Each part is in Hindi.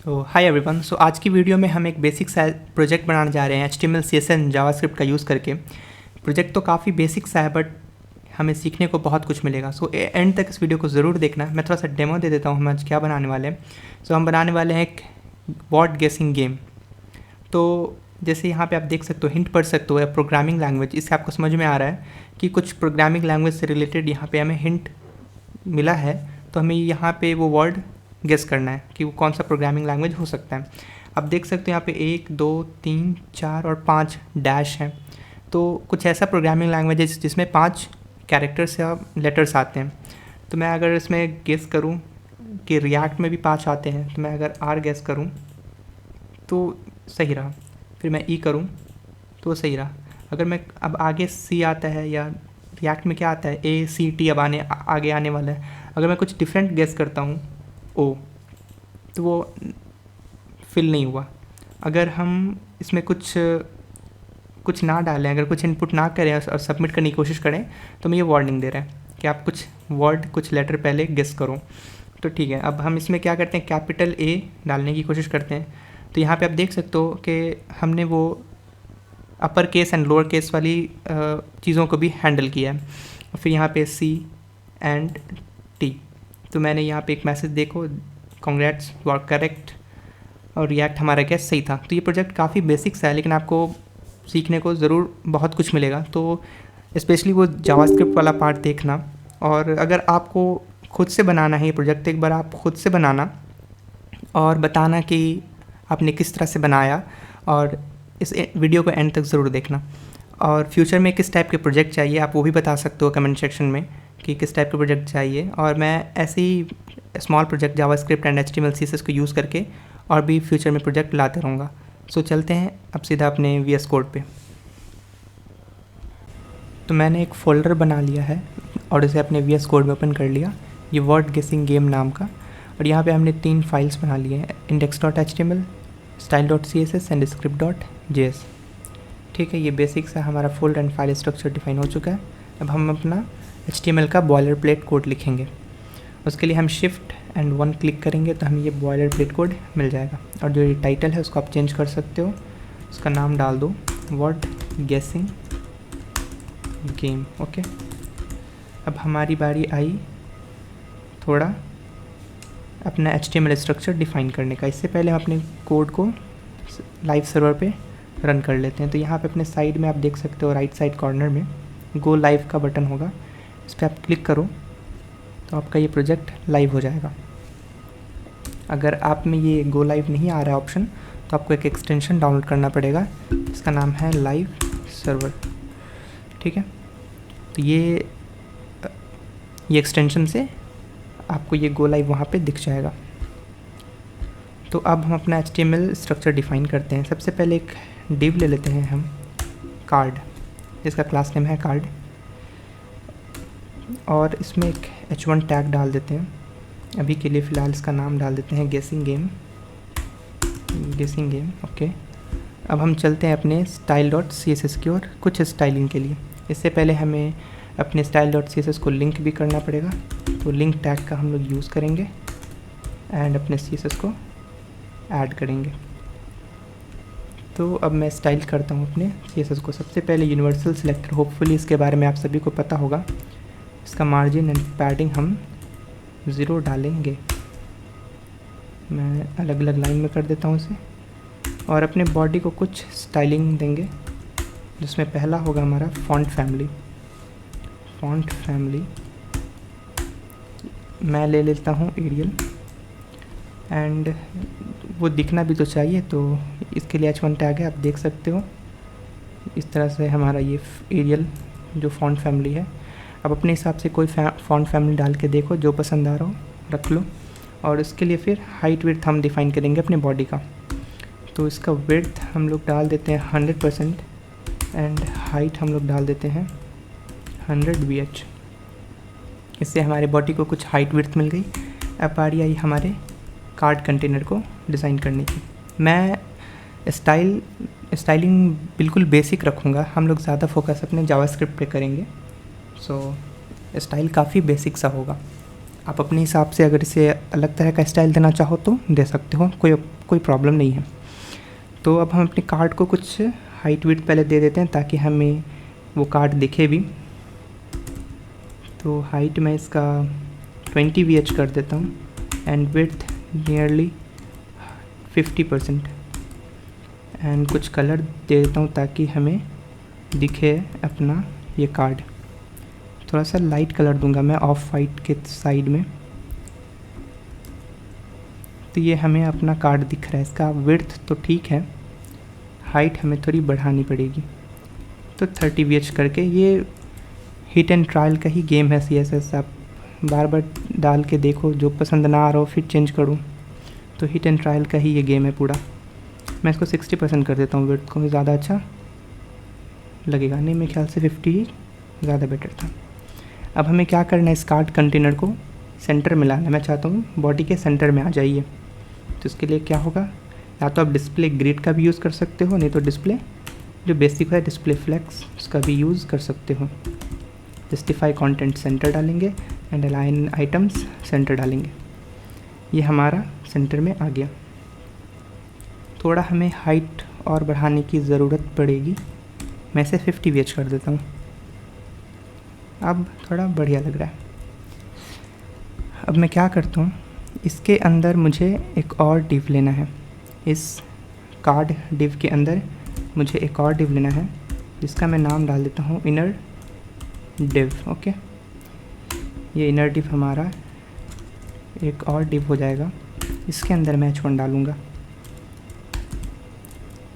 तो हाय एवरीवन। सो आज की वीडियो में हम एक बेसिक सा प्रोजेक्ट बनाने जा रहे हैं HTML CSS जावास्क्रिप्ट का यूज़ करके। प्रोजेक्ट तो काफ़ी बेसिक सा है बट हमें सीखने को बहुत कुछ मिलेगा। सो एंड तक इस वीडियो को ज़रूर देखना। मैं थोड़ा सा डेमो दे देता हूँ हम आज क्या बनाने वाले हैं। सो हम बनाने वाले हैं एक वर्ड गेसिंग गेम। तो जैसे यहाँ पे आप देख सकते हो, हिंट पढ़ सकते हो, या प्रोग्रामिंग लैंग्वेज, इससे आपको समझ में आ रहा है कि कुछ प्रोग्रामिंग लैंग्वेज से रिलेटेड यहाँ पे हमें हिंट मिला है। तो हमें यहाँ पे वो वर्ड गेस करना है कि वो कौन सा प्रोग्रामिंग लैंग्वेज हो सकता है। आप देख सकते हो यहाँ पे 1 2 3 4 और 5 डैश हैं। तो कुछ ऐसा प्रोग्रामिंग लैंग्वेज है जिसमें 5 कैरेक्टर्स या लेटर्स आते हैं। तो मैं अगर इसमें गेस करूँ कि रिएक्ट में भी 5 आते हैं, तो मैं अगर R गेस करूँ तो सही रहा, फिर मैं E करूँ तो सही रहा। अगर मैं अब आगे C आता है, या रिएक्ट में क्या आता है ACT अब आगे आने वाला है, अगर मैं कुछ डिफरेंट गेस करता हूँ O, तो वो फिल नहीं हुआ। अगर हम इसमें कुछ ना डालें, अगर कुछ इनपुट ना करें और सबमिट करने की कोशिश करें, तो हमें ये वार्निंग दे रहा है कि आप कुछ लेटर पहले गेस करो। तो ठीक है, अब हम इसमें क्या करते हैं, कैपिटल A डालने की कोशिश करते हैं। तो यहाँ पे आप देख सकते हो कि हमने वो upper case and lower case वाली चीज़ों को भी हैंडल किया है। और फिर यहाँ पे C एंड T। तो मैंने यहाँ पे एक मैसेज देखो, कॉन्ग्रेट्स यू आर करेक्ट, और रिएक्ट हमारा गैस सही था। तो ये प्रोजेक्ट काफ़ी बेसिक सा है, लेकिन आपको सीखने को ज़रूर बहुत कुछ मिलेगा। तो स्पेशली वो जावास्क्रिप्ट वाला पार्ट देखना। और अगर आपको खुद से बनाना है ये प्रोजेक्ट, तो एक बार आप खुद से बनाना और बताना कि आपने किस तरह से बनाया, और इस वीडियो को एंड तक ज़रूर देखना। और फ्यूचर में किस टाइप के प्रोजेक्ट चाहिए आप वो भी बता सकते हो कमेंट सेक्शन में कि किस टाइप के प्रोजेक्ट चाहिए। और मैं ऐसे ही small project JavaScript and HTML CSS को यूज़ करके और भी फ्यूचर में प्रोजेक्ट लाते रहूँगा। सो चलते हैं अब सीधा अपने VS कोड पे। तो मैंने एक फ़ोल्डर बना लिया है और इसे अपने VS कोड में ओपन कर लिया, ये वर्ड गेसिंग गेम नाम का। और यहाँ पे हमने 3 फाइल्स बना लिए हैं, index.html, style.css एंड script.js। ठीक है, ये बेसिक सा हमारा folder and file structure define हो चुका है। अब हम अपना HTML का बॉयलर प्लेट कोड लिखेंगे। उसके लिए हम शिफ्ट एंड 1 क्लिक करेंगे तो हमें ये बॉयलर प्लेट कोड मिल जाएगा। और जो ये टाइटल है उसको आप चेंज कर सकते हो, उसका नाम डाल दो वर्ड गेसिंग गेम। ओके, अब हमारी बारी आई थोड़ा अपना HTML स्ट्रक्चर डिफाइन करने का। इससे पहले हम अपने कोड को लाइव सर्वर पे रन कर लेते हैं। तो यहाँ पे अपने साइड में आप देख सकते हो, राइट साइड कॉर्नर में गो लाइव का बटन होगा, इस पर आप क्लिक करो तो आपका ये प्रोजेक्ट लाइव हो जाएगा। अगर आप में ये गो लाइव नहीं आ रहा है ऑप्शन, तो आपको एक एक्सटेंशन डाउनलोड करना पड़ेगा, इसका नाम है लाइव सर्वर। ठीक है, तो ये एक्सटेंशन से आपको ये गो लाइव वहाँ पे दिख जाएगा। तो अब हम अपना HTML स्ट्रक्चर डिफाइन करते हैं। सबसे पहले एक डिव ले लेते हैं हम, कार्ड, इसका क्लास नेम है कार्ड, और इसमें एक h1 टैग डाल देते हैं। अभी के लिए फ़िलहाल इसका नाम डाल देते हैं गेसिंग गेम। ओके, अब हम चलते हैं अपने style.css की ओर कुछ स्टाइलिंग के लिए। इससे पहले हमें अपने style.css को लिंक भी करना पड़ेगा, तो लिंक टैग का हम लोग यूज़ करेंगे एंड अपने CSS को ऐड करेंगे। तो अब मैं स्टाइल करता हूँ अपने CSS को। सबसे पहले यूनिवर्सल सिलेक्टर, होपफुली इसके बारे में आप सभी को पता होगा। इसका मार्जिन एंड पैडिंग हम 0 डालेंगे। मैं अलग अलग लाइन में कर देता हूँ इसे। और अपने बॉडी को कुछ स्टाइलिंग देंगे, जिसमें पहला होगा हमारा फॉन्ट फैमिली। मैं ले लेता हूँ एरियल, एंड वो दिखना भी तो चाहिए, तो इसके लिए h1 टैग है, आप देख सकते हो। इस तरह से हमारा ये एरियल जो फॉन्ट फैमिली है। अब अपने हिसाब से कोई फॉन्ट फैमिली डाल के देखो, जो पसंद आ रहा हो रख लो। और इसके लिए फिर हाइट विड्थ हम डिफ़ाइन करेंगे अपने बॉडी का। तो इसका विड्थ हम लोग डाल देते हैं 100% एंड हाइट हम लोग डाल देते हैं 100 VH। इससे हमारे बॉडी को कुछ हाइट विड्थ मिल गई। अब बारी आई हमारे कार्ड कंटेनर को डिज़ाइन करने की। मैं स्टाइलिंग बिल्कुल बेसिक रखूँगा, हम लोग ज़्यादा फोकस अपने जावास्क्रिप्ट पे करेंगे। सो स्टाइल काफ़ी बेसिक सा होगा। आप अपने हिसाब से अगर इसे अलग तरह का स्टाइल देना चाहो तो दे सकते हो, कोई प्रॉब्लम नहीं है। तो अब हम अपने कार्ड को कुछ हाइट विड्थ पहले दे देते हैं ताकि हमें वो कार्ड दिखे भी। तो हाइट मैं इसका 20 VH कर देता हूँ एंड विड्थ नियरली 50% एंड कुछ कलर दे देता हूँ ताकि हमें दिखे अपना ये कार्ड। थोड़ा सा लाइट कलर दूंगा मैं ऑफ वाइट के साइड में। तो ये हमें अपना कार्ड दिख रहा है। इसका विड्थ तो ठीक है, हाइट हमें थोड़ी बढ़ानी पड़ेगी। तो 30 VH करके, ये हिट एंड ट्रायल का ही गेम है CSS। आप बार बार डाल के देखो, जो पसंद ना आ रहा हो फिर चेंज करूँ। तो हिट एंड ट्रायल का ही ये गेम है पूरा। मैं इसको 60% कर देता हूँ, विड्थ को ज़्यादा अच्छा लगेगा नहीं, मेरे ख्याल से 50 ज़्यादा बेटर था। अब हमें क्या करना है, इस कार्ड कंटेनर को सेंटर में लाना है। मैं चाहता हूँ बॉडी के सेंटर में आ जाइए। तो इसके लिए क्या होगा, या तो आप डिस्प्ले ग्रिड का भी यूज़ कर सकते हो, नहीं तो डिस्प्ले जो बेसिक है डिस्प्ले फ्लेक्स उसका भी यूज़ कर सकते हो। जस्टिफाई कंटेंट सेंटर डालेंगे एंड अलाइन आइटम्स सेंटर डालेंगे। ये हमारा सेंटर में आ गया। थोड़ा हमें हाइट और बढ़ाने की ज़रूरत पड़ेगी। मैं इसे 50 VH कर देता हूँ। अब थोड़ा बढ़िया लग रहा है। अब मैं क्या करता हूँ, इसके अंदर मुझे एक और डिव लेना है। इस कार्ड डिव के अंदर मुझे एक और डिव लेना है जिसका मैं नाम डाल देता हूँ इनर डिव। ओके, ये इनर डिव हमारा एक और डिव हो जाएगा। इसके अंदर मैं H1 डालूँगा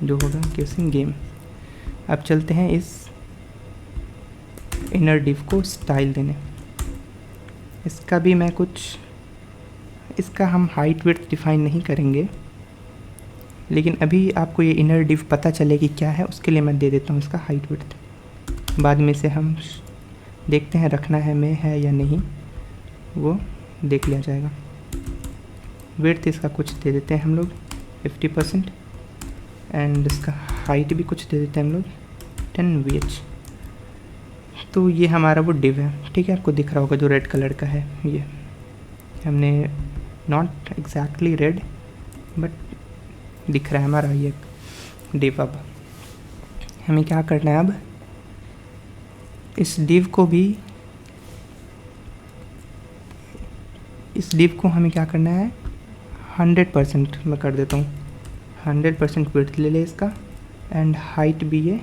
जो होगा केसिंग गेम। अब चलते हैं इस इनर डिव को स्टाइल देने। इसका भी मैं इसका हम हाइट विड्थ डिफाइन नहीं करेंगे, लेकिन अभी आपको ये इनर डिव पता चले कि क्या है, उसके लिए मैं दे देता हूँ इसका हाइट विड्थ। बाद में से हम देखते हैं रखना है में है या नहीं, वो देख लिया जाएगा। विड्थ इसका कुछ दे देते हैं हम लोग 50% एंड इसका हाइट भी कुछ दे देते हैं हम लोग 10 VH। तो ये हमारा वो डिव है, ठीक है, आपको दिख रहा होगा जो रेड कलर का है। ये हमने नॉट एग्जैक्टली रेड बट दिख रहा है हमारा ये डिव। अब हमें क्या करना है, अब इस डिव को हमें क्या करना है 100% मैं कर देता हूँ। 100% विड्थ ले ले इसका एंड हाइट भी ये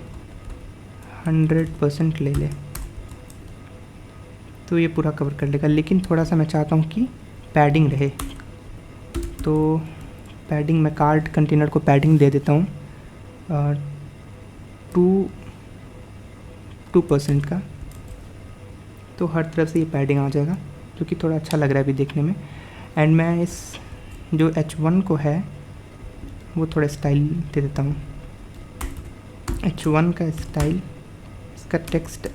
100% ले ले। तो ये पूरा कवर कर लेगा, लेकिन थोड़ा सा मैं चाहता हूँ कि पैडिंग रहे। तो पैडिंग, मैं कार्ड कंटेनर को पैडिंग दे देता हूँ 2% का। तो हर तरफ से ये पैडिंग आ जाएगा जो कि थोड़ा अच्छा लग रहा है अभी देखने में। एंड मैं इस जो H1 को है वो थोड़ा स्टाइल दे देता हूँ। H1 का स्टाइल, इसका टेक्स्ट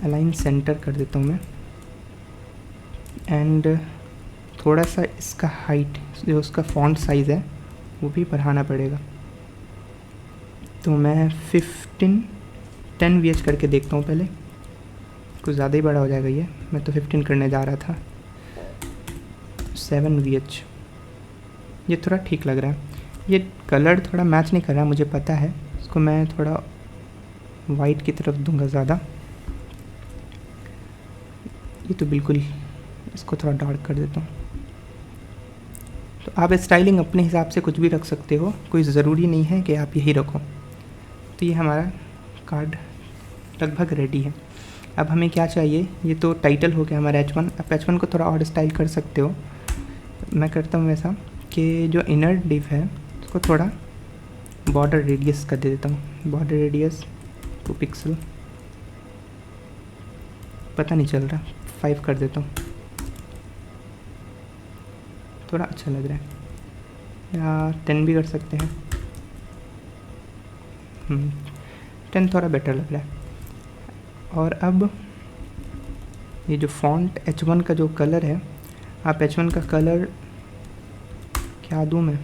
अलाइन सेंटर कर देता हूँ मैं एंड थोड़ा सा इसका हाइट जो उसका फॉन्ट साइज़ है वो भी बढ़ाना पड़ेगा। तो मैं 10 VH करके देखता हूँ पहले, कुछ ज़्यादा ही बड़ा हो जाएगा ये, मैं तो 15 करने जा रहा था। 7 VH, ये थोड़ा ठीक लग रहा है। ये कलर थोड़ा मैच नहीं कर रहा मुझे पता है, इसको मैं थोड़ा वाइट की तरफ दूंगा ज़्यादा। ये तो बिल्कुल, इसको थोड़ा डार्क कर देता हूँ। तो आप स्टाइलिंग अपने हिसाब से कुछ भी रख सकते हो, कोई ज़रूरी नहीं है कि आप यही रखो। तो ये हमारा कार्ड लगभग रेडी है। अब हमें क्या चाहिए, ये तो टाइटल हो गया हमारा H1। आप H1 को थोड़ा और स्टाइल कर सकते हो। मैं करता हूँ ऐसा कि जो इनर डिव है उसको थोड़ा बॉर्डर रेडियस कर दे देता हूँ। बॉर्डर रेडियस 2 पिक्सल, पता नहीं चल रहा, 5 कर देता हूँ, थोड़ा अच्छा लग रहा है। या 10 भी कर सकते हैं। 10 थोड़ा बेटर लग रहा है। और अब ये जो फॉन्ट H1 का जो कलर है, आप H1 का कलर क्या दूँ मैं,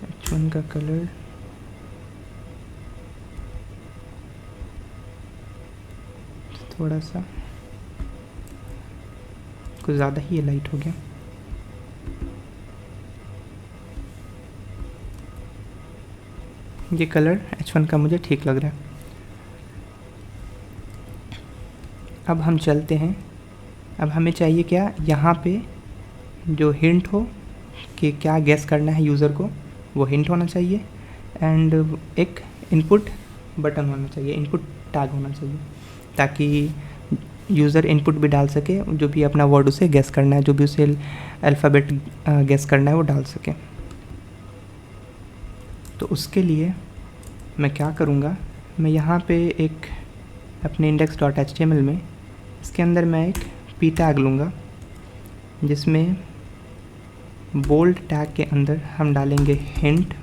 H1 का कलर थोड़ा सा कुछ ज़्यादा ही ये लाइट हो गया। ये कलर H1 का मुझे ठीक लग रहा है। अब हम चलते हैं। अब हमें चाहिए क्या, यहाँ पे जो हिंट हो कि क्या गेस करना है यूज़र को, वो हिंट होना चाहिए। एंड एक इनपुट बटन होना चाहिए, इनपुट टैग होना चाहिए, ताकि यूज़र इनपुट भी डाल सके, जो भी अपना वर्ड उसे गेस करना है, जो भी उसे अल्फ़ाबेट गेस करना है वो डाल सके। तो उसके लिए मैं क्या करूँगा, मैं यहाँ पे एक अपने index.html में इसके अंदर मैं एक p टैग लूँगा, जिसमें बोल्ड टैग के अंदर हम डालेंगे हिंट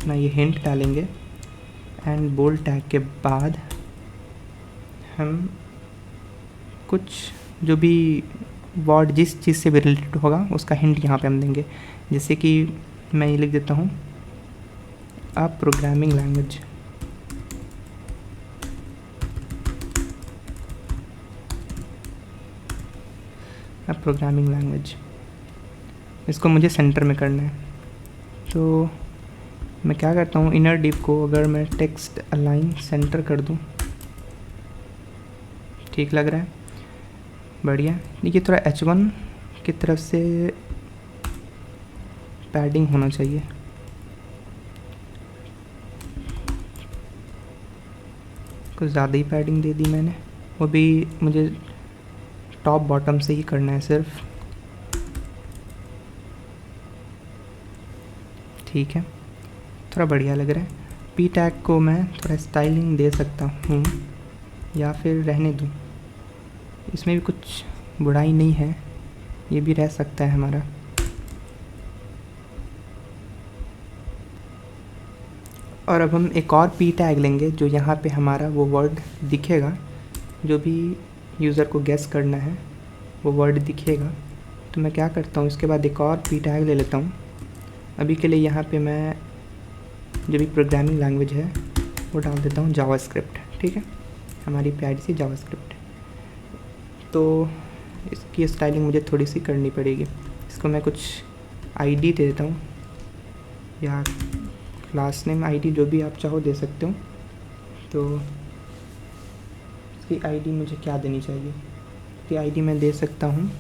ना, ये हिंट डालेंगे। एंड बोल्ड टैग के बाद हम कुछ जो भी वर्ड जिस चीज़ से भी रिलेटेड होगा उसका हिंट यहाँ पे हम देंगे। जैसे कि मैं ये लिख देता हूँ a programming language. A programming language, इसको मुझे सेंटर में करना है। तो मैं क्या करता हूँ, इनर डिव को अगर मैं टेक्स्ट अलाइन सेंटर कर दूँ, ठीक लग रहा है, बढ़िया। देखिए थोड़ा H1 की तरफ से पैडिंग होना चाहिए। कुछ ज़्यादा ही पैडिंग दे दी मैंने, वो भी मुझे टॉप बॉटम से ही करना है सिर्फ, ठीक है, थोड़ा बढ़िया लग रहा है। p टैग को मैं थोड़ा स्टाइलिंग दे सकता हूँ या फिर रहने दूँ, इसमें भी कुछ बुराई नहीं है, ये भी रह सकता है हमारा। और अब हम एक और p टैग लेंगे, जो यहाँ पे हमारा वो वर्ड दिखेगा, जो भी यूज़र को गेस करना है वो वर्ड दिखेगा। तो मैं क्या करता हूँ, इसके बाद एक और p टैग ले लेता हूँ। अभी के लिए यहाँ पे मैं जो भी प्रोग्रामिंग लैंग्वेज है वो डाल देता हूँ जावास्क्रिप्ट, ठीक है, हमारी प्यारी सी जावास्क्रिप्ट। तो इसकी स्टाइलिंग मुझे थोड़ी सी करनी पड़ेगी। इसको मैं कुछ आईडी दे देता हूँ, या क्लास नेम आईडी जो भी आप चाहो दे सकते हो। तो इसकी आईडी मुझे क्या देनी चाहिए, इसकी आईडी मैं दे सकता हूँ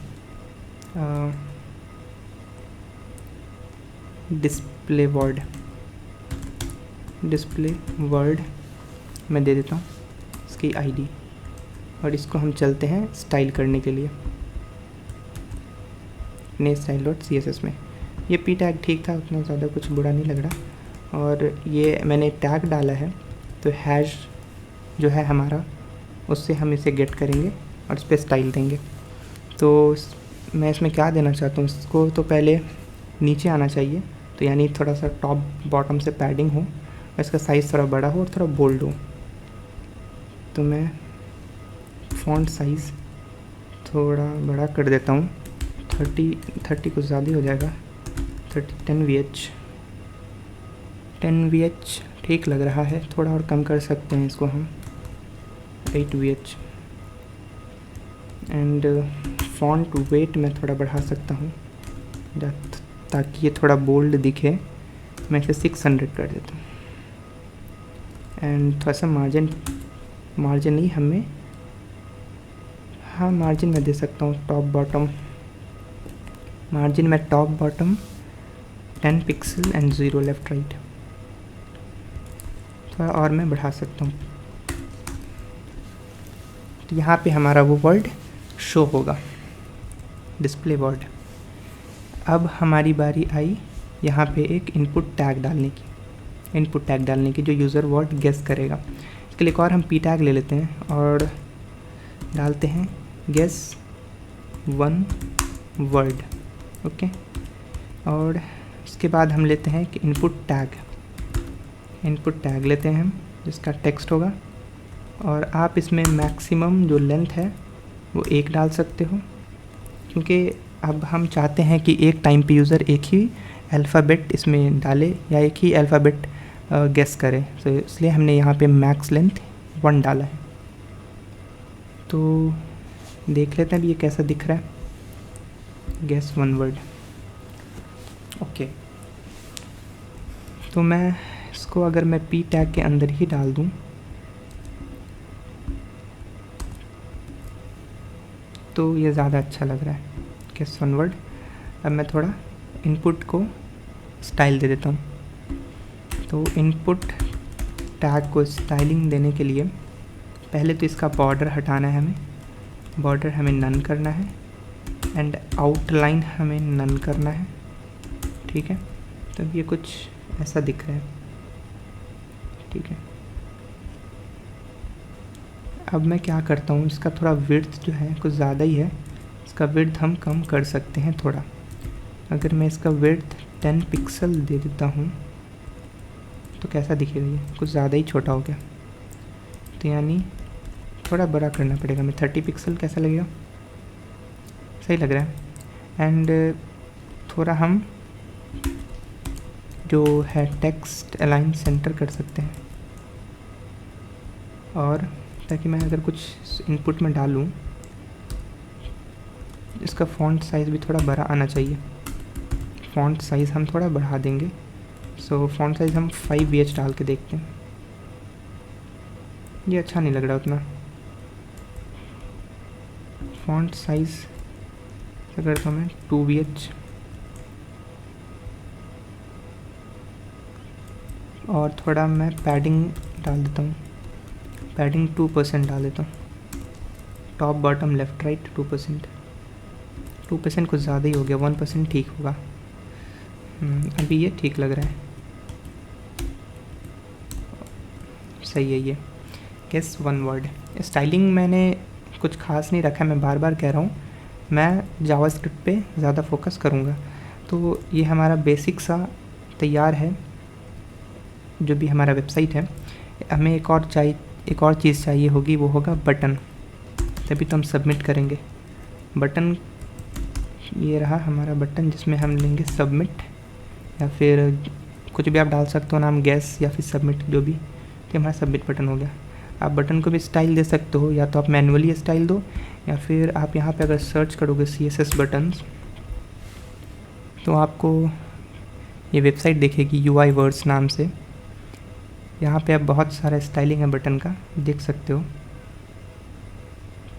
डिस्प्ले वर्ड मैं दे देता हूँ इसकी आईडी। और इसको हम चलते हैं स्टाइल करने के लिए अपने style.css में। ये p टैग ठीक था, उतना ज़्यादा कुछ बुरा नहीं लग रहा। और ये मैंने टैग डाला है, तो हैश जो है हमारा, उससे हम इसे गेट करेंगे और इस पर स्टाइल देंगे। तो मैं इसमें क्या देना चाहता हूँ, इसको तो पहले नीचे आना चाहिए, तो यानी थोड़ा सा टॉप बॉटम से पैडिंग हो और इसका साइज़ थोड़ा बड़ा हो और थोड़ा बोल्ड हो। तो मैं फ़ॉन्ट साइज़ थोड़ा बड़ा कर देता हूँ, 30 कुछ ज़्यादा हो जाएगा, 10 VH ठीक लग रहा है। थोड़ा और कम कर सकते हैं इसको हम, 8 VH। एंड फ़ॉन्ट वेट मैं थोड़ा बढ़ा सकता हूँ ताकि ये थोड़ा बोल्ड दिखे। मैं इसे 600 कर देता हूँ। एंड थोड़ा सा मार्जिन नहीं हमें, हाँ मार्जिन मैं दे सकता हूँ टॉप बॉटम, मार्जिन में top bottom 10 pixel and 0 left right, थोड़ा और मैं बढ़ा सकता हूँ। तो यहाँ पे हमारा वो वर्ड शो होगा, डिस्प्ले वर्ड। अब हमारी बारी आई यहाँ पे एक इनपुट टैग डालने की जो यूज़र वर्ड गेस करेगा। इसके लिए एक और हम p टैग ले लेते हैं और डालते हैं गेस 1 वर्ड, ओके। और उसके बाद हम लेते हैं कि इनपुट टैग लेते हैं हम, जिसका टेक्स्ट होगा। और आप इसमें मैक्सिमम जो लेंथ है वो 1 डाल सकते हो, क्योंकि अब हम चाहते हैं कि एक टाइम पे यूज़र एक ही अल्फ़ाबेट इसमें डाले या एक ही अल्फ़ाबेट गेस करे, तो इसलिए हमने यहाँ पे मैक्स लेंथ 1 डाला है। तो देख लेते हैं अभी ये कैसा दिख रहा है। Guess one word. ओके, तो मैं इसको अगर मैं पी टैग के अंदर ही डाल दूं तो ये ज़्यादा अच्छा लग रहा है। Guess one word. अब मैं थोड़ा इनपुट को स्टाइल दे देता हूँ। तो इनपुट टैग को स्टाइलिंग देने के लिए पहले तो इसका बॉर्डर हटाना है हमें। बॉर्डर हमें नन करना है एंड आउटलाइन हमें नन करना है। ठीक है, तो ये कुछ ऐसा दिख रहा है। ठीक है, अब मैं क्या करता हूँ, इसका थोड़ा विड्थ जो है कुछ ज़्यादा ही है, इसका विड्थ हम कम कर सकते हैं थोड़ा। अगर मैं इसका विड्थ 10 पिक्सल दे देता हूँ तो कैसा दिखेगा, ये कुछ ज़्यादा ही छोटा हो गया। तो यानी थोड़ा बड़ा करना पड़ेगा। मैं 30 पिक्सल कैसा लगेगा, सही लग रहा है। एंड थोड़ा हम जो है टेक्स्ट अलाइन सेंटर कर सकते हैं, और ताकि मैं अगर कुछ इनपुट में डालूं, इसका फ़ॉन्ट साइज़ भी थोड़ा बड़ा आना चाहिए। फ़ॉन्ट साइज़ हम थोड़ा बढ़ा देंगे। सो फ़ॉन्ट साइज़ हम 5VH डाल के देखते हैं। ये अच्छा नहीं लग रहा उतना। फ़ॉन्ट साइज़ अगर तो मैं 2VH और थोड़ा मैं पैडिंग डाल देता हूँ। पैडिंग 2% डाल देता हूँ। Top bottom left right 2%। 2% कुछ ज़्यादा ही हो गया, 1% ठीक होगा। अभी ये ठीक लग रहा है, सही है ये। Guess one word. स्टाइलिंग मैंने कुछ खास नहीं रखा है, मैं बार बार कह रहा हूँ, मैं जावास्क्रिप्ट पे ज़्यादा फोकस करूँगा। तो ये हमारा बेसिक सा तैयार है, जो भी हमारा वेबसाइट है। हमें एक और चीज़ चाहिए होगी, वो होगा बटन। तभी तो हम सबमिट करेंगे। बटन, ये रहा हमारा बटन जिसमें हम लेंगे सबमिट, या फिर कुछ भी आप डाल सकते हो नाम, गैस या फिर सबमिट, जो भी। तो हमारा सबमिट बटन हो गया। आप बटन को भी स्टाइल दे सकते हो, या तो आप मैनुअली स्टाइल दो, या फिर आप यहाँ पे अगर सर्च करोगे CSS बटन्स तो आपको ये वेबसाइट दिखेगी UI वर्ड्स नाम से। यहाँ पे आप बहुत सारा स्टाइलिंग है बटन का, देख सकते हो।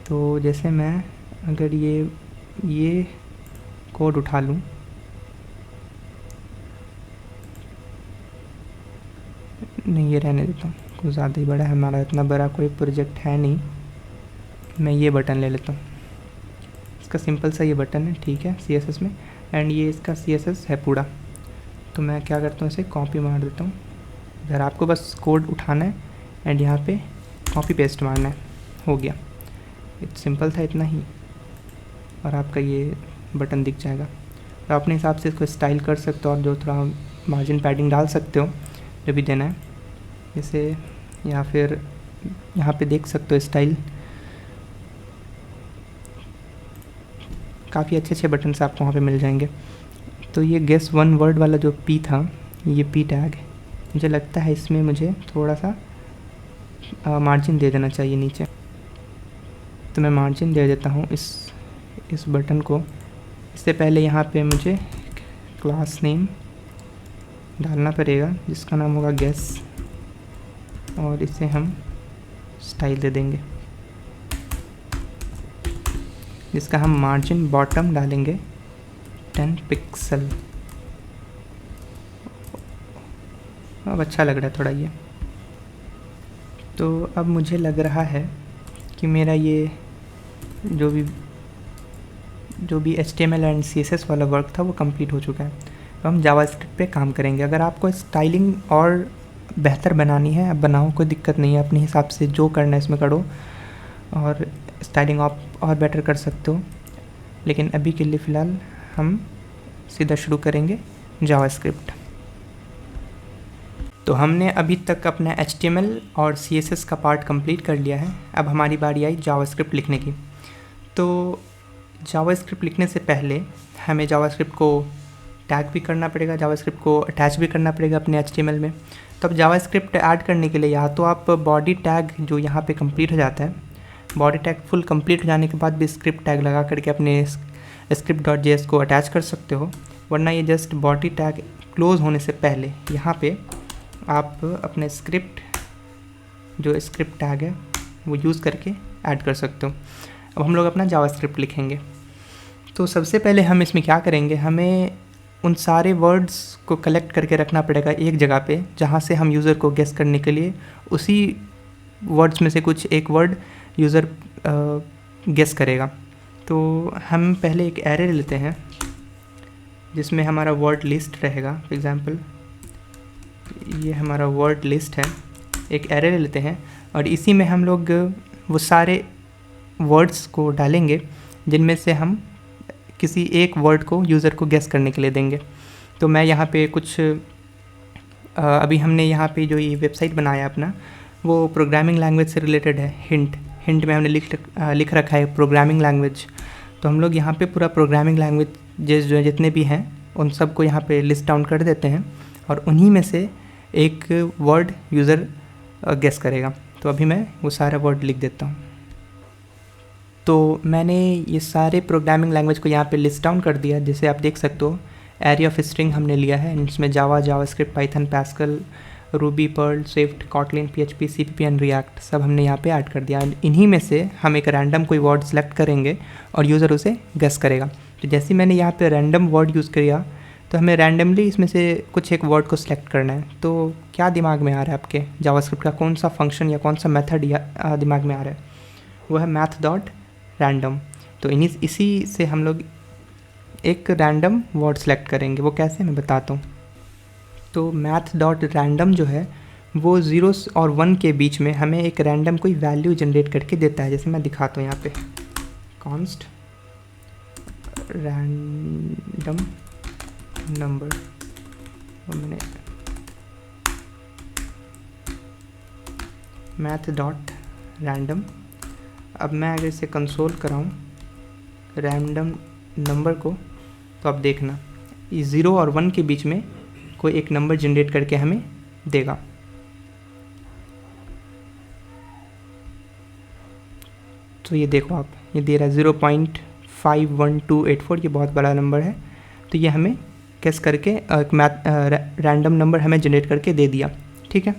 तो जैसे मैं अगर ये कोड उठा लूँ, नहीं ये रहने देता हूँ, कुछ ज़्यादा ही बड़ा है, हमारा इतना बड़ा कोई प्रोजेक्ट है नहीं। मैं ये बटन ले लेता हूँ, इसका सिंपल सा ये बटन है, ठीक है, CSS में। एंड ये इसका CSS है पूरा। तो मैं क्या करता हूँ, इसे कॉपी मार देता हूँ। इधर आपको बस कोड उठाना है एंड यहाँ पे कॉपी पेस्ट मारना है, हो गया। इट्स सिंपल था इतना ही, और आपका ये बटन दिख जाएगा। तो अपने हिसाब से इसको स्टाइल कर सकते हो, और जो थोड़ा मार्जिन पैडिंग डाल सकते हो जो भी देना है जैसे, या फिर यहाँ पे देख सकते हो स्टाइल। काफ़ी अच्छे अच्छे बटन्स आपको वहाँ पे मिल जाएंगे। तो ये गेस वन वर्ड वाला जो P था, ये P टैग, मुझे लगता है इसमें मुझे थोड़ा सा मार्जिन दे देना चाहिए नीचे। तो मैं मार्जिन दे देता हूँ इस बटन को। इससे पहले यहाँ पे मुझे क्लास नेम डालना पड़ेगा जिसका नाम होगा गेस, और इसे हम स्टाइल दे देंगे जिसका हम मार्जिन बॉटम डालेंगे 10 पिक्सल। अब अच्छा लग रहा है थोड़ा ये। तो अब मुझे लग रहा है कि मेरा ये जो भी HTML एंड CSS वाला वर्क था वो कंप्लीट हो चुका है। अब हम जावास्क्रिप्ट पे काम करेंगे। अगर आपको स्टाइलिंग और बेहतर बनानी है, आप बनाओ, कोई दिक्कत नहीं है, अपने हिसाब से जो करना है इसमें करो, और स्टाइलिंग आप और बेटर कर सकते हो। लेकिन अभी के लिए फ़िलहाल हम सीधा शुरू करेंगे जावास्क्रिप्ट। तो हमने अभी तक अपना HTML और CSS का पार्ट कंप्लीट कर लिया है। अब हमारी बारी आई जावास्क्रिप्ट लिखने की। तो जावास्क्रिप्ट लिखने से पहले हमें जावास्क्रिप्ट को टैग भी करना पड़ेगा, जावास्क्रिप्ट को अटैच भी करना पड़ेगा अपने HTML में। तो अब जावास्क्रिप्ट ऐड करने के लिए या तो आप बॉडी टैग जो यहाँ पे कंप्लीट हो जाता है, बॉडी टैग फुल कंप्लीट हो जाने के बाद भी स्क्रिप्ट टैग लगा करके अपने script.js को अटैच कर सकते हो, वरना ये जस्ट बॉडी टैग क्लोज होने से पहले यहाँ पे आप अपने जो स्क्रिप्ट टैग है वो यूज़ करके ऐड कर सकते हो। अब हम लोग अपना जावास्क्रिप्ट लिखेंगे। तो सबसे पहले हम इसमें क्या करेंगे, हमें उन सारे वर्ड्स को कलेक्ट करके रखना पड़ेगा एक जगह पे, जहाँ से हम यूज़र को गेस करने के लिए उसी वर्ड्स में से कुछ एक वर्ड यूज़र गेस करेगा। तो हम पहले एक एरे लेते हैं जिसमें हमारा वर्ड लिस्ट रहेगा। फॉर एग्ज़ाम्पल ये हमारा वर्ड लिस्ट है, एक एरे ले लेते हैं और इसी में हम लोग वो सारे वर्ड्स को डालेंगे जिनमें से हम किसी एक वर्ड को यूज़र को गेस करने के लिए देंगे। तो मैं यहाँ पे कुछ अभी हमने यहाँ पे जो ये वेबसाइट बनाया अपना, वो प्रोग्रामिंग लैंग्वेज से रिलेटेड है। हिंट में हमने लिख रखा है प्रोग्रामिंग लैंग्वेज। तो हम लोग यहाँ पे पूरा प्रोग्रामिंग लैंग्वेज जो जितने भी हैं उन सब को यहाँ पे लिस्ट डाउन कर देते हैं और उन्हीं में से एक वर्ड यूज़र गेस करेगा। तो अभी मैं वो सारा वर्ड लिख देता हूँ। तो मैंने ये सारे प्रोग्रामिंग लैंग्वेज को यहाँ पे लिस्ट डाउन कर दिया। जैसे आप देख सकते हो एरे ऑफ स्ट्रिंग हमने लिया है, इसमें Java, JavaScript, Python, Pascal, Ruby, Perl, Swift, Kotlin, PHP, CPP and React सब हमने यहाँ पे ऐड कर दिया। इन्हीं में से हम एक रैंडम कोई वर्ड सेलेक्ट करेंगे और यूज़र उसे गेस करेगा। तो जैसे मैंने यहाँ पे रैंडम वर्ड यूज़ किया तो हमें रैंडमली इसमें से कुछ एक वर्ड को सिलेक्ट करना है। तो क्या दिमाग में आ रहा है आपके, जावास्क्रिप्ट का कौन सा फंक्शन या कौन सा मेथड दिमाग में आ रहा है? वो है math.random। तो इसी से हम लोग एक रैंडम वर्ड सेलेक्ट करेंगे। वो कैसे, मैं बताता हूँ। तो math.random जो है वो 0 और 1 के बीच में हमें एक रैंडम कोई वैल्यू जनरेट करके देता है। जैसे मैं दिखाता हूँ यहाँ पे, कॉन्स्ट रैंडम नंबर, मैंने math.random। अब मैं अगर इसे कंसोल कराऊँ रैंडम नंबर को, तो आप देखना ये 0 और 1 के बीच में कोई एक नंबर जनरेट करके हमें देगा। तो ये देखो आप, ये दे रहा है 0.51284, ये बहुत बड़ा नंबर है। तो ये हमें गेस करके एक रैंडम नंबर हमें जनरेट करके दे दिया। ठीक है,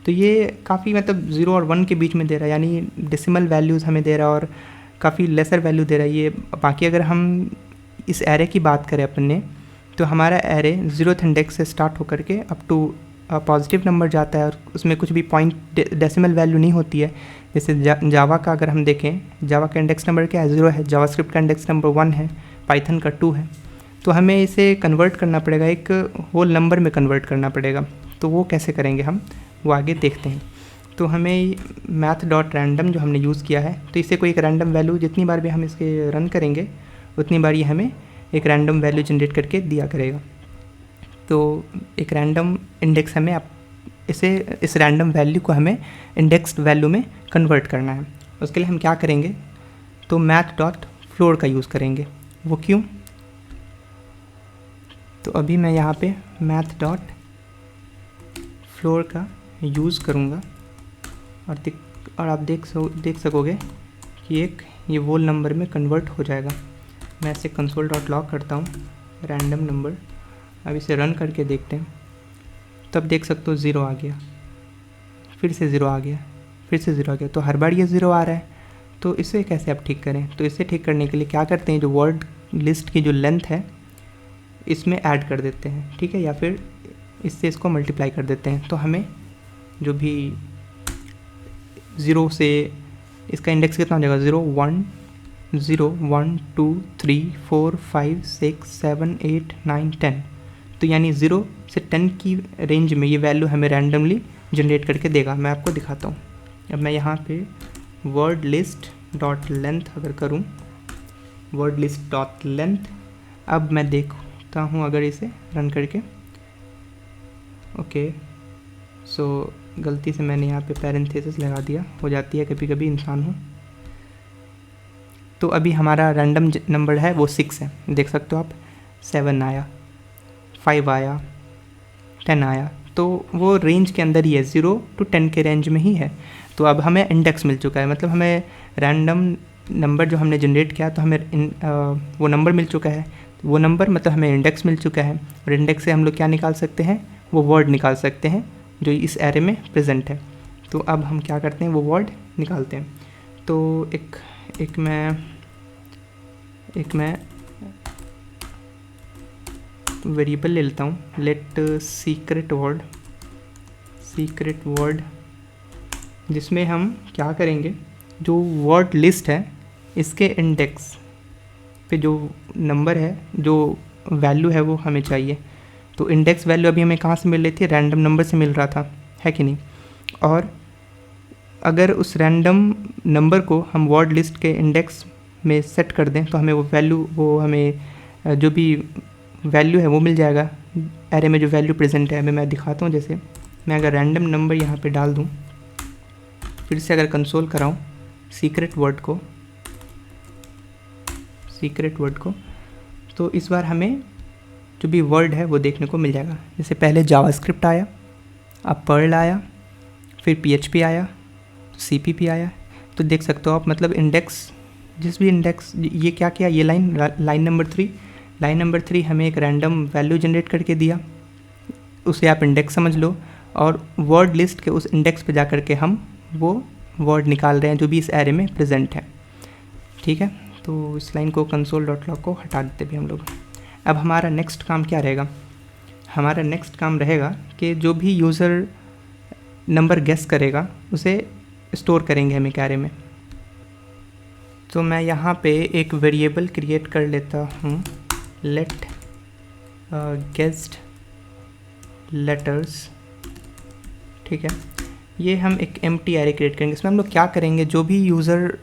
तो ये काफ़ी मतलब 0 और 1 के बीच में दे रहा है, यानी डेसिमल वैल्यूज़ हमें दे रहा है और काफ़ी लेसर वैल्यू दे रहा है ये। बाकी अगर हम इस एरे की बात करें अपने, तो हमारा एरे 0th इंडेक्स से स्टार्ट होकर के अप टू पॉजिटिव नंबर जाता है और उसमें कुछ भी पॉइंट डेसिमल वैल्यू नहीं होती है। जैसे जावा का अगर हम देखें, जावा का इंडेक्स नंबर क्या है, 0 है। जावास्क्रिप्ट का इंडेक्स नंबर 1 है, पाइथन का 2 है। तो हमें इसे कन्वर्ट करना पड़ेगा, एक होल नंबर में कन्वर्ट करना पड़ेगा। तो वो कैसे करेंगे हम, वो आगे देखते हैं। तो हमें math.random जो हमने यूज़ किया है, तो इसे कोई एक रैंडम वैल्यू जितनी बार भी हम इसके रन करेंगे उतनी बार ये हमें एक रैंडम वैल्यू जनरेट करके दिया करेगा। तो एक रैंडम इंडेक्स हमें इस रैंडम वैल्यू को हमें इंडेक्स वैल्यू में कन्वर्ट करना है। उसके लिए हम क्या करेंगे, तो math.floor का यूज़ करेंगे। वो क्यों, तो अभी मैं यहाँ पे math.floor का यूज़ करूँगा और आप देख सकोगे कि एक ये वोल नंबर में कन्वर्ट हो जाएगा। मैं इसे console.log करता हूँ, रैंडम नंबर। अब इसे रन करके देखते हैं, तब देख सकते हो 0 आ गया, फिर से 0 आ गया, फिर से 0 आ गया। तो हर बार ये 0 आ रहा है। तो इसे कैसे आप ठीक करें, तो इसे ठीक करने के लिए क्या करते हैं, जो वर्ड लिस्ट की जो लेंथ है इसमें ऐड कर देते हैं। ठीक है, या फिर इससे इसको मल्टीप्लाई कर देते हैं। तो हमें जो भी 0 से इसका इंडेक्स कितना हो जाएगा, 0 1 0 1 2 3 4 5 6 7 8 9 10। तो यानी 0 से 10 की रेंज में ये वैल्यू हमें रैंडमली जनरेट करके देगा। मैं आपको दिखाता हूँ। अब मैं यहाँ पे वर्ड लिस्ट डॉट लेंथ अगर करूँ, वर्ड लिस्ट डॉट लेंथ, अब मैं देखता हूँ अगर इसे रन करके। ओके, सो गलती से मैंने यहाँ पे पैरेंथेसिस लगा दिया, हो जाती है कभी कभी इंसान हो। तो अभी हमारा रैंडम नंबर है वो 6 है, देख सकते हो आप। 7 आया, 5 आया, 10 आया। तो वो रेंज के अंदर ही है, 0 to 10 के रेंज में ही है। तो अब हमें इंडेक्स मिल चुका है, मतलब हमें रैंडम नंबर जो हमने जनरेट किया तो हमें वो नंबर मिल चुका है। वो नंबर मतलब हमें इंडेक्स मिल चुका है, और इंडेक्स से हम लोग क्या निकाल सकते हैं, वो वर्ड निकाल सकते हैं जो इस एरे में प्रेजेंट है। तो अब हम क्या करते हैं, वो वर्ड निकालते हैं। तो एक मैं वेरिएबल ले लेता हूँ, लेट सीक्रेट वर्ड, जिसमें हम क्या करेंगे, जो वर्ड लिस्ट है इसके इंडेक्स पे जो नंबर है, जो वैल्यू है वो हमें चाहिए। तो इंडेक्स वैल्यू अभी हमें कहाँ से मिल रही थी, रैंडम नंबर से मिल रहा था, है कि नहीं। और अगर उस रैंडम नंबर को हम वर्ड लिस्ट के इंडेक्स में सेट कर दें तो हमें वो हमें जो भी वैल्यू है वो मिल जाएगा, एरे में जो वैल्यू प्रेजेंट है। मैं दिखाता हूँ, जैसे मैं अगर रैंडम नंबर यहाँ पे डाल दूँ, फिर से अगर कंसोल कराऊँ सीक्रेट वर्ड को, तो इस बार हमें जो भी वर्ड है वो देखने को मिल जाएगा। जैसे पहले जावास्क्रिप्ट आया, अब पर्ल आया, फिर PHP आया, CPP आया। तो देख सकते हो आप, मतलब इंडेक्स, जिस भी इंडेक्स, ये क्या किया, ये लाइन नंबर 3 हमें एक रैंडम वैल्यू जनरेट करके दिया, उसे आप इंडेक्स समझ लो, और वर्ड लिस्ट के उस इंडेक्स पे जा कर के हम वो वर्ड निकाल रहे हैं जो भी इस एरे में प्रेजेंट है। ठीक है, तो इस लाइन को console.log को हटा देते भी हम लोग। अब हमारा नेक्स्ट काम क्या रहेगा, हमारा नेक्स्ट काम रहेगा कि जो भी यूज़र नंबर गेस करेगा उसे स्टोर करेंगे हम एक एरे में। तो मैं यहाँ पे एक वेरिएबल क्रिएट कर लेता हूँ, लेट गेस्ट लेटर्स। ठीक है, ये हम एक एम्प्टी एरे क्रिएट करेंगे। इसमें हम लोग क्या करेंगे, जो भी यूज़र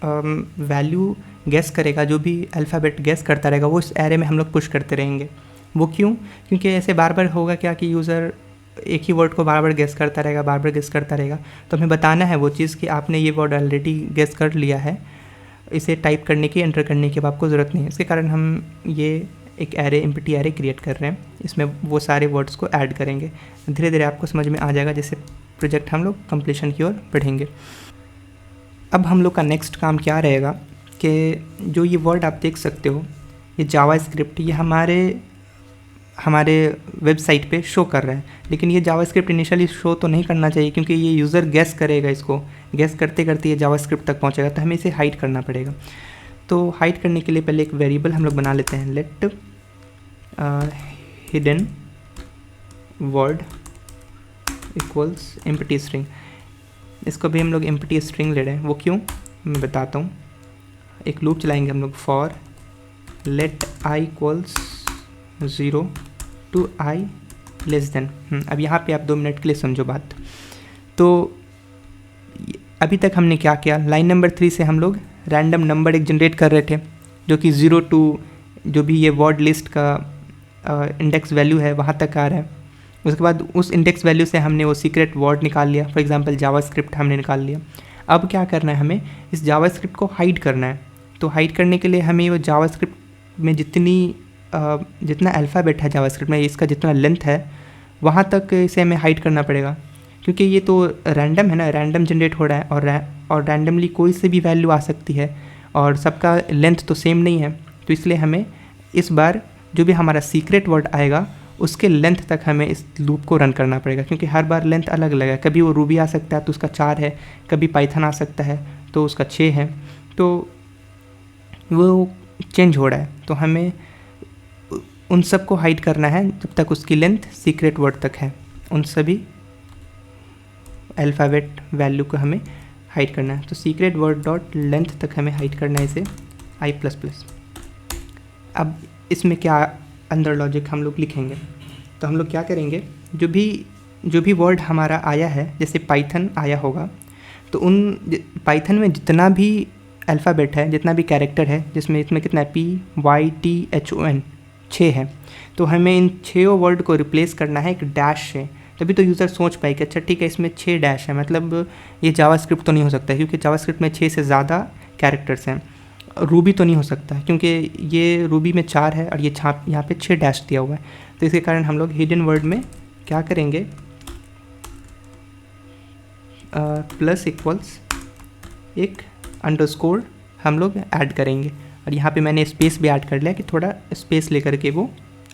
वैल्यू गेस करेगा, जो भी अल्फ़ाबेट गेस करता रहेगा, वो इस एरे में हम लोग पुश करते रहेंगे। वो क्यों, क्योंकि ऐसे बार बार होगा क्या कि यूज़र एक ही वर्ड को बार बार गेस करता रहेगा, तो हमें बताना है वो चीज़ कि आपने ये वर्ड ऑलरेडी गेस कर लिया है, इसे टाइप करने की, एंटर करने की अब आपको ज़रूरत नहीं है। इसके कारण हम ये एक एरे, एम्प्टी एरे क्रिएट कर रहे हैं, इसमें वो सारे वर्ड्स को ऐड करेंगे। धीरे धीरे आपको समझ में आ जाएगा, जैसे प्रोजेक्ट हम लोग कंप्लीशन की ओर बढ़ेंगे। अब हम लोग का नेक्स्ट काम क्या रहेगा कि जो ये वर्ड आप देख सकते हो, ये जावास्क्रिप्ट, ये हमारे वेबसाइट पे शो कर रहा है, लेकिन ये जावास्क्रिप्ट इनिशियली शो तो नहीं करना चाहिए, क्योंकि ये यूज़र गेस करेगा, इसको गेस करते करते ये जावास्क्रिप्ट तक पहुंचेगा, तो हमें इसे हाइड करना पड़ेगा। तो हाइड करने के लिए पहले एक वेरिएबल हम लोग बना लेते हैं, let hidden word equals empty string. इसको भी हम लोग एम्प्टी स्ट्रिंग ले रहे हैं, वो क्यों मैं बताता हूँ। एक लूप चलाएंगे हम लोग, for let i equals 0 to i less than. अब यहाँ पे आप 2 मिनट के लिए समझो बात। तो अभी तक हमने क्या किया, लाइन नंबर 3 से हम लोग रैंडम नंबर एक जनरेट कर रहे थे, जो कि 0 to जो भी ये वर्ड लिस्ट का इंडेक्स वैल्यू है वहाँ तक आ रहा है। उसके बाद उस इंडेक्स वैल्यू से हमने वो सीक्रेट वर्ड निकाल लिया, फॉर एग्जांपल जावास्क्रिप्ट हमने निकाल लिया। अब क्या करना है, हमें इस जावास्क्रिप्ट को हाइड करना है। तो हाइड करने के लिए हमें वो जावास्क्रिप्ट में जितना अल्फ़ाबेट है जावास्क्रिप्ट में, इसका जितना लेंथ है वहाँ तक इसे हमें हाइड करना पड़ेगा, क्योंकि ये तो रैंडम है ना, रैंडम जनरेट हो रहा है, और रैंडमली कोई से भी वैल्यू आ सकती है, और सबका लेंथ तो सेम नहीं है। तो इसलिए हमें इस बार जो भी हमारा सीक्रेट वर्ड आएगा उसके लेंथ तक हमें इस लूप को रन करना पड़ेगा, क्योंकि हर बार लेंथ अलग अलग है। कभी वो रूबी आ सकता है तो उसका 4 है, कभी पाइथन आ सकता है तो उसका 6 है, तो वो चेंज हो रहा है। तो हमें उन सब को हाइड करना है जब तक उसकी लेंथ सीक्रेट वर्ड तक है, उन सभी अल्फ़ाबेट वैल्यू को हमें हाइड करना है। तो सीक्रेट वर्ड डॉट लेंथ तक हमें हाइड करना है इसे i++। अब इसमें क्या अंदर लॉजिक हम लोग लिखेंगे, तो हम लोग क्या करेंगे, जो भी वर्ड हमारा आया है, जैसे पाइथन आया होगा, तो उन पाइथन में जितना भी अल्फ़ाबेट है, जितना भी कैरेक्टर है, इसमें कितना है, PYTHON 6 है, तो हमें इन 6 वर्ड को रिप्लेस करना है एक डैश से। तभी तो यूज़र सोच पाए कि अच्छा ठीक है, इसमें 6 डैश है, मतलब ये जावास्क्रिप्ट तो नहीं हो सकता है, क्योंकि जावास्क्रिप्ट में 6 से ज़्यादा कैरेक्टर्स हैं। रूबी तो नहीं हो सकता है, क्योंकि ये रूबी में 4 है और ये यहाँ पे 6 डैश दिया हुआ है। तो इसके कारण हम लोग हिडन वर्ड में क्या करेंगे, प्लस इक्वल्स एक अंडरस्कोर हम लोग ऐड करेंगे, और यहाँ पे मैंने स्पेस भी ऐड कर लिया कि थोड़ा स्पेस लेकर के वो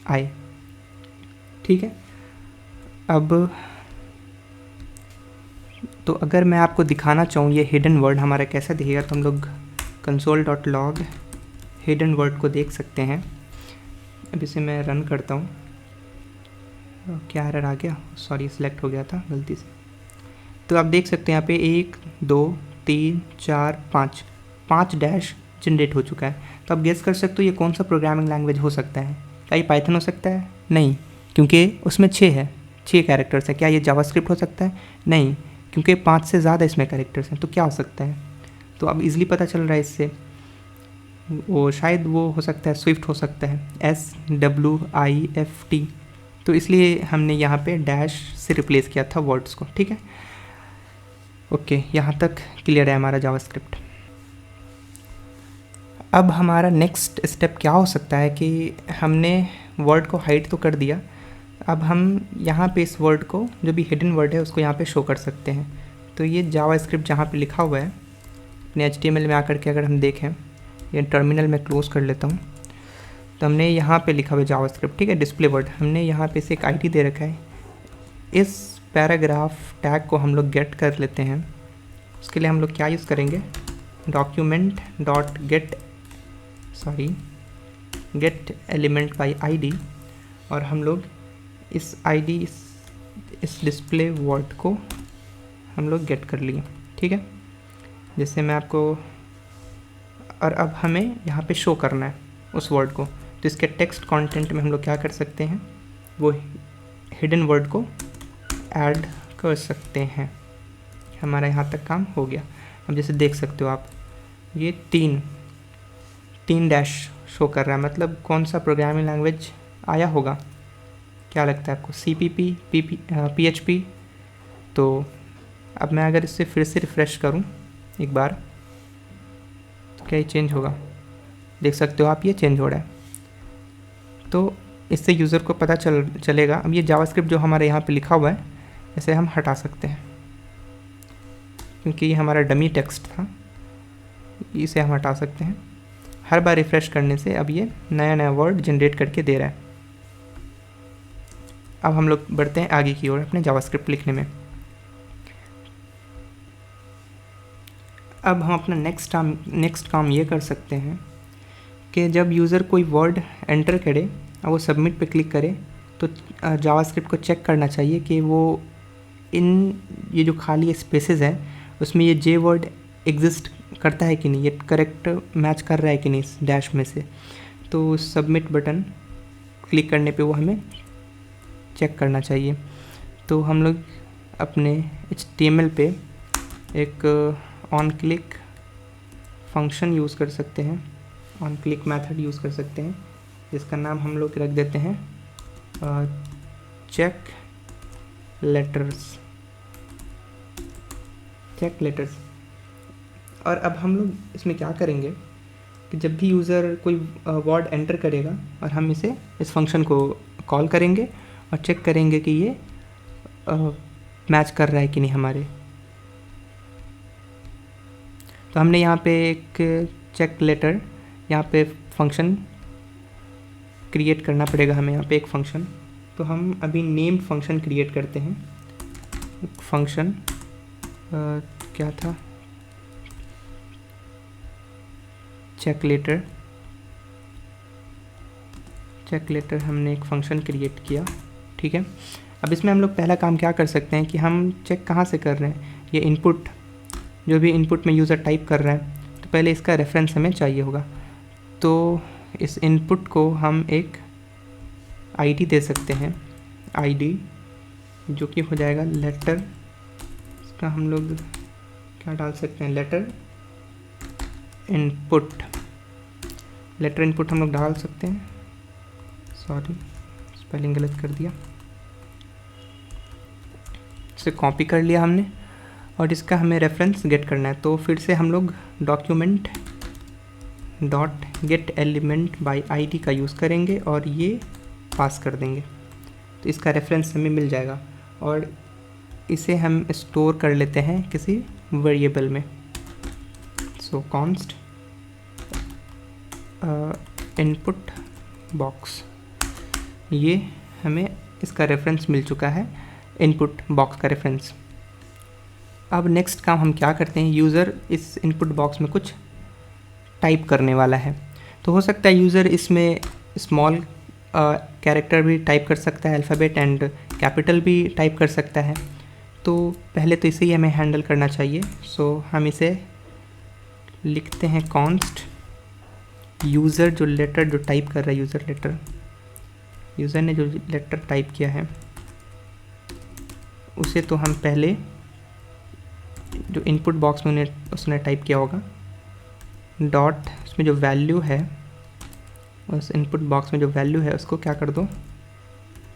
आए। ठीक है, अब तो अगर मैं आपको दिखाना चाहूँ ये हिडन वर्ड हमारा कैसा दिखेगा, तो हम लोग console.log हिडन वर्ड को देख सकते हैं। अब इसे मैं रन करता हूँ। क्या एरर आ गया, सॉरी सिलेक्ट हो गया था गलती से। तो आप देख सकते हैं यहाँ पे 1 2 3 4 5 डैश जनरेट हो चुका है। तो आप गेस कर सकते हो ये कौन सा प्रोग्रामिंग लैंग्वेज हो सकता है। क्या ये पाइथन हो सकता है? नहीं, क्योंकि उसमें 6 कैरेक्टर्स है। क्या ये जावास्क्रिप्ट हो सकता है? नहीं, क्योंकि 5 से ज़्यादा इसमें कैरेक्टर्स हैं। तो क्या हो सकता है? तो अब इजीली पता चल रहा है इससे, वो शायद वो हो सकता है स्विफ्ट हो सकता है, SWIFT। तो इसलिए हमने यहाँ पे डैश से रिप्लेस किया था वर्ड्स को। ठीक है, ओके, यहाँ तक क्लियर है हमारा जावास्क्रिप्ट। अब हमारा नेक्स्ट स्टेप क्या हो सकता है कि हमने वर्ड को हाइड तो कर दिया, अब हम यहाँ पे इस वर्ड को, जो भी हिडन वर्ड है, उसको यहाँ पे शो कर सकते हैं। तो ये जावास्क्रिप्ट जहाँ पे लिखा हुआ है अपने HTML में आकर के अगर हम देखें, ये टर्मिनल में क्लोज़ कर लेता हूँ, तो हमने यहाँ पे लिखा हुआ है जावास्क्रिप्ट। ठीक है, डिस्प्ले वर्ड, हमने यहाँ पे से एक ID दे रखा है। इस पैराग्राफ टैग को हम लोग गेट कर लेते हैं। उसके लिए हम लोग क्या यूज़ करेंगे, document dot gate element by ID, और हम लोग इस ID इस डिस्प्ले वर्ड को हम लोग गेट कर लिए। ठीक है, जैसे मैं आपको, और अब हमें यहाँ पे शो करना है उस वर्ड को, तो इसके टेक्स्ट कंटेंट में हम लोग क्या कर सकते हैं, वो हिडन वर्ड को ऐड कर सकते हैं। हमारा यहाँ तक काम हो गया। अब जैसे देख सकते हो आप, ये तीन डैश शो कर रहा है, मतलब कौन सा प्रोग्रामिंग लैंग्वेज आया होगा, क्या लगता है आपको, CPP, PHP। तो अब मैं अगर इससे फिर से रिफ़्रेश करूं एक बार, तो क्या ये चेंज होगा, देख सकते हो आप, ये चेंज हो रहा है। तो इससे यूज़र को पता चलेगा। अब ये जावास्क्रिप्ट जो हमारे यहाँ पे लिखा हुआ है, इसे हम हटा सकते हैं, क्योंकि ये हमारा डमी टेक्स्ट था, इसे हम हटा सकते हैं। हर बार रिफ़्रेश करने से अब ये नया वर्ड जनरेट करके दे रहा है। अब हम लोग बढ़ते हैं आगे की ओर अपने जावास्क्रिप्ट लिखने में। अब हम अपना नेक्स्ट काम ये कर सकते हैं कि जब यूज़र कोई वर्ड एंटर करे और वो सबमिट पे क्लिक करे, तो जावास्क्रिप्ट को चेक करना चाहिए कि वो ये जो खाली स्पेसेस है उसमें ये जे वर्ड एग्जिस्ट करता है कि नहीं, ये करेक्ट मैच कर रहा है कि नहीं इस डैश में से। तो सबमिट बटन क्लिक करने पे वो हमें चेक करना चाहिए। तो हम लोग अपने HTML पे एक ऑन क्लिक फंक्शन यूज़ कर सकते हैं, ऑन क्लिक मेथड यूज़ कर सकते हैं, जिसका नाम हम लोग रख देते हैं चेक लेटर्स। और अब हम लोग इसमें क्या करेंगे कि जब भी यूज़र कोई वर्ड एंटर करेगा और हम इस फंक्शन को कॉल करेंगे और चेक करेंगे कि ये मैच कर रहा है कि नहीं हमारे। तो हमने यहाँ पे एक चेक लेटर, यहाँ पे फंक्शन क्रिएट करना पड़ेगा हमें, यहाँ पे एक फंक्शन। तो हम अभी नेम फंक्शन क्रिएट करते हैं। फंक्शन क्या था, चेक लेटर हमने एक फ़ंक्शन क्रिएट किया। ठीक है, अब इसमें हम लोग पहला काम क्या कर सकते हैं कि हम चेक कहाँ से कर रहे हैं, ये इनपुट, जो भी इनपुट में यूज़र टाइप कर रहा है, तो पहले इसका रेफरेंस हमें चाहिए होगा। तो इस इनपुट को हम एक ID दे सकते हैं, ID जो कि हो जाएगा लेटर। इसका हम लोग क्या डाल सकते हैं, लेटर इनपुट हम लोग डाल सकते हैं। सॉरी, स्पेलिंग गलत कर दिया। इसे कॉपी कर लिया हमने और इसका हमें रेफरेंस गेट करना है। तो फिर से हम लोग document dot gate element by ID का यूज़ करेंगे और ये पास कर देंगे, तो इसका रेफरेंस हमें मिल जाएगा। और इसे हम स्टोर कर लेते हैं किसी वेरिएबल में। सो कॉन्स्ट इनपुट बॉक्स, ये हमें इसका रेफरेंस मिल चुका है, इनपुट बॉक्स का रेफरेंस। अब नेक्स्ट काम हम क्या करते हैं, यूज़र इस इनपुट बॉक्स में कुछ टाइप करने वाला है। तो हो सकता है यूज़र इसमें स्मॉल कैरेक्टर भी टाइप कर सकता है, अल्फ़ाबेट एंड कैपिटल भी टाइप कर सकता है। तो पहले तो इसे ही हमें हैंडल करना चाहिए। सो हम इसे लिखते हैं कॉन्स्ट यूज़र, जो लेटर जो टाइप कर रहा है, यूज़र लेटर, यूज़र ने जो लेटर टाइप किया है उसे तो हम पहले जो इनपुट बॉक्स में उसने टाइप किया होगा डॉट, उसमें जो वैल्यू है, उस इनपुट बॉक्स में जो वैल्यू है उसको क्या कर दो,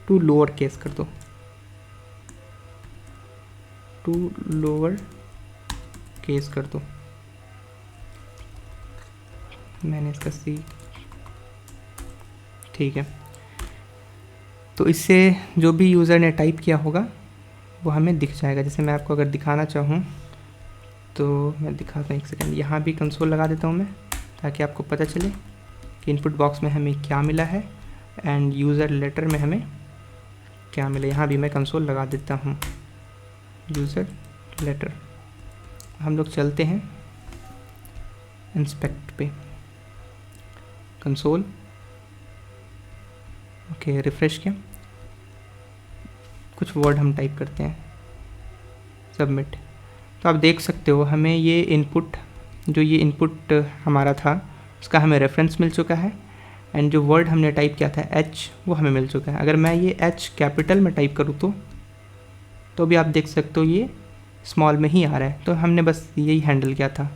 टू लोअर केस कर दो, टू लोअर केस कर दो। मैंने इसका सी, ठीक है। तो इससे जो भी यूज़र ने टाइप किया होगा वो हमें दिख जाएगा। जैसे मैं आपको अगर दिखाना चाहूँ तो मैं दिखाता हूँ, एक सेकंड, यहाँ भी कंसोल लगा देता हूँ मैं, ताकि आपको पता चले कि इनपुट बॉक्स में हमें क्या मिला है एंड यूज़र लेटर में हमें क्या मिला। यहाँ भी मैं कंसोल लगा देता हूँ, यूज़र लेटर। हम लोग चलते हैं इंस्पेक्ट पे, कंसोल, ओके, रिफ़्रेश किया, कुछ वर्ड हम टाइप करते हैं, सबमिट। तो आप देख सकते हो हमें ये इनपुट, जो ये इनपुट हमारा था उसका हमें रेफरेंस मिल चुका है एंड जो वर्ड हमने टाइप किया था एच, वो हमें मिल चुका है। अगर मैं ये एच कैपिटल में टाइप करूँ तो भी आप देख सकते हो ये स्मॉल में ही आ रहा है। तो हमने बस यही हैंडल किया था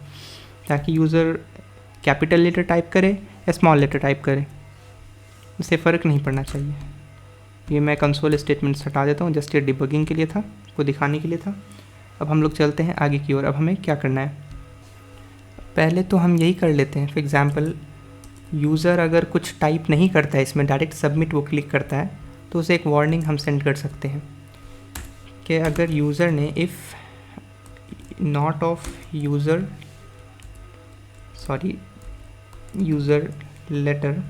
ताकि यूज़र कैपिटल लेटर टाइप करे या स्मॉल लेटर टाइप करे, इससे फ़र्क नहीं पड़ना चाहिए। ये मैं कंसोल स्टेटमेंट्स हटा देता हूँ, जस्ट ये डिबगिंग के लिए था, को दिखाने के लिए था। अब हम लोग चलते हैं आगे की ओर। अब हमें क्या करना है, पहले तो हम यही कर लेते हैं। फॉर एग्ज़ाम्पल यूज़र अगर कुछ टाइप नहीं करता है इसमें, डायरेक्ट सबमिट वो क्लिक करता है, तो उसे एक वार्निंग हम सेंड कर सकते हैं कि अगर यूज़र ने if not of user, sorry, user letter,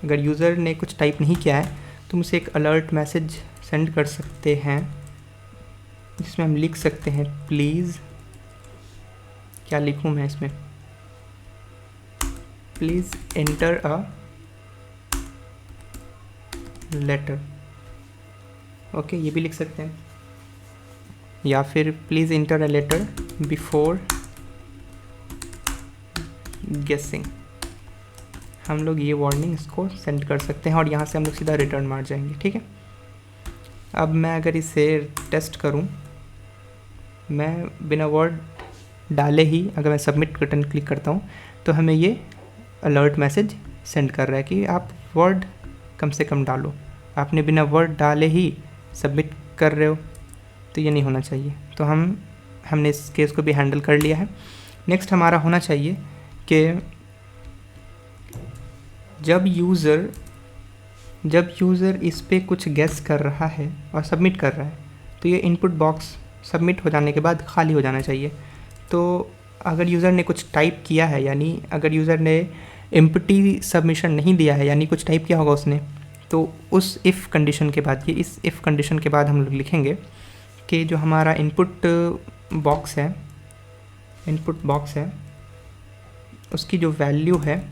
अगर यूज़र ने कुछ टाइप नहीं किया है तो मुझे एक अलर्ट मैसेज सेंड कर सकते हैं जिसमें हम लिख सकते हैं प्लीज़, क्या लिखूँ मैं इसमें, please enter a letter, okay, ये भी लिख सकते हैं। या फिर please enter a letter before guessing, हम लोग ये वार्निंग इसको सेंड कर सकते हैं और यहाँ से हम लोग सीधा रिटर्न मार जाएंगे, ठीक है। अब मैं अगर इसे टेस्ट करूँ, मैं बिना वर्ड डाले ही अगर मैं सबमिट बटन क्लिक करता हूँ तो हमें ये अलर्ट मैसेज सेंड कर रहा है कि आप वर्ड कम से कम डालो। आपने बिना वर्ड डाले ही सबमिट कर रहे हो, तो ये नहीं होना चाहिए। तो हमने इस केस को भी हैंडल कर लिया है। नेक्स्ट हमारा होना चाहिए कि जब यूज़र इस पे कुछ गेस कर रहा है और सबमिट कर रहा है तो ये इनपुट बॉक्स सबमिट हो जाने के बाद खाली हो जाना चाहिए। तो अगर यूज़र ने कुछ टाइप किया है, यानी अगर यूज़र ने एम्प्टी सबमिशन नहीं दिया है, यानी कुछ टाइप किया होगा उसने, तो उस इफ़ कंडीशन के बाद, ये इस इफ़ कंडीशन के बाद हम लोग लिखेंगे कि जो हमारा इनपुट बॉक्स है उसकी जो वैल्यू है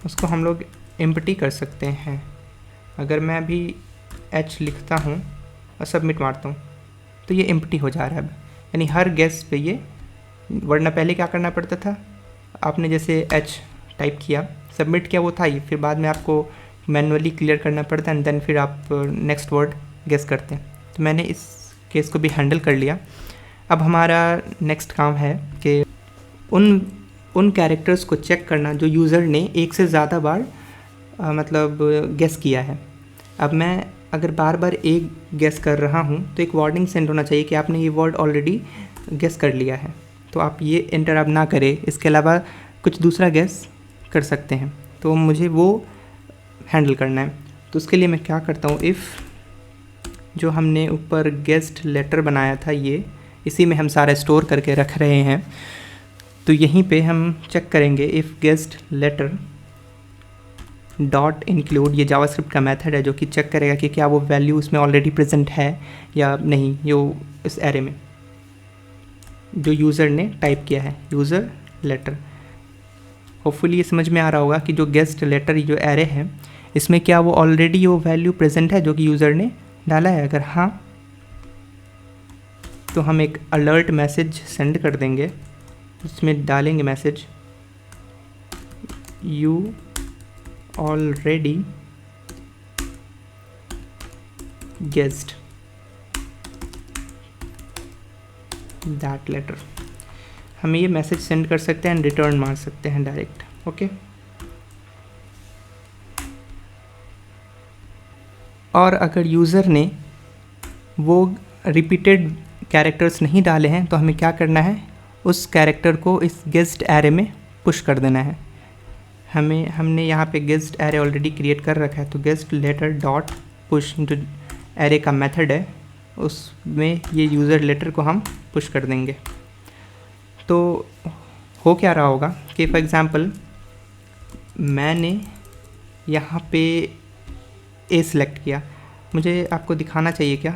उसको हम लोग एम्प्टी कर सकते हैं। अगर मैं अभी एच लिखता हूँ और सबमिट मारता हूँ तो ये एम्प्टी हो जा रहा है अब, यानी हर गैस पे ये, वरना पहले क्या करना पड़ता था, आपने जैसे एच टाइप किया, सबमिट किया, वो था ही, फिर बाद में आपको मैनुअली क्लियर करना पड़ता है एंड देन फिर आप नेक्स्ट वर्ड गेस करते हैं। तो मैंने इस केस को भी हैंडल कर लिया। अब हमारा नेक्स्ट काम है कि उन कैरेक्टर्स को चेक करना जो यूज़र ने एक से ज़्यादा बार मतलब गेस किया है। अब मैं अगर बार बार एक गेस कर रहा हूँ तो एक वार्निंग सेंड होना चाहिए कि आपने ये वर्ड ऑलरेडी गेस कर लिया है, तो आप ये एंटर आप ना करें, इसके अलावा कुछ दूसरा गेस कर सकते हैं। तो मुझे वो हैंडल करना है। तो उसके लिए मैं क्या करता हूँ, इफ़ जो हमने ऊपर गेस्ट लेटर बनाया था, ये इसी में हम सारा स्टोर करके रख रहे हैं। तो यहीं पे हम चेक करेंगे if guessed letter dot include, ये जावास्क्रिप्ट का मेथड है जो कि चेक करेगा कि क्या वो वैल्यू उसमें ऑलरेडी प्रेजेंट है या नहीं, जो इस एरे में जो यूज़र ने टाइप किया है, यूज़र लेटर। होपफुली ये समझ में आ रहा होगा कि जो गेस्ट लेटर जो एरे है इसमें क्या वो ऑलरेडी वो वैल्यू प्रेजेंट है जो कि यूज़र ने डाला है। अगर हाँ तो हम एक अलर्ट मैसेज सेंड कर देंगे, इसमें डालेंगे message you already guessed that letter. हम ये मैसेज सेंड कर सकते हैं एंड रिटर्न मार सकते हैं डायरेक्ट। ओके, और अगर यूज़र ने वो रिपीटेड कैरेक्टर्स नहीं डाले हैं तो हमें क्या करना है, उस कैरेक्टर को इस गेस्ट एरे में पुश कर देना है। हमने यहाँ पे गेस्ट एरे ऑलरेडी क्रिएट कर रखा है, तो गेस्ट लेटर डॉट पुश जो एरे का मेथड है उसमें ये यूज़र लेटर को हम पुश कर देंगे। तो हो क्या रहा होगा कि फॉर एग्ज़ाम्पल मैंने यहाँ पे ए सिलेक्ट किया, मुझे आपको दिखाना चाहिए क्या,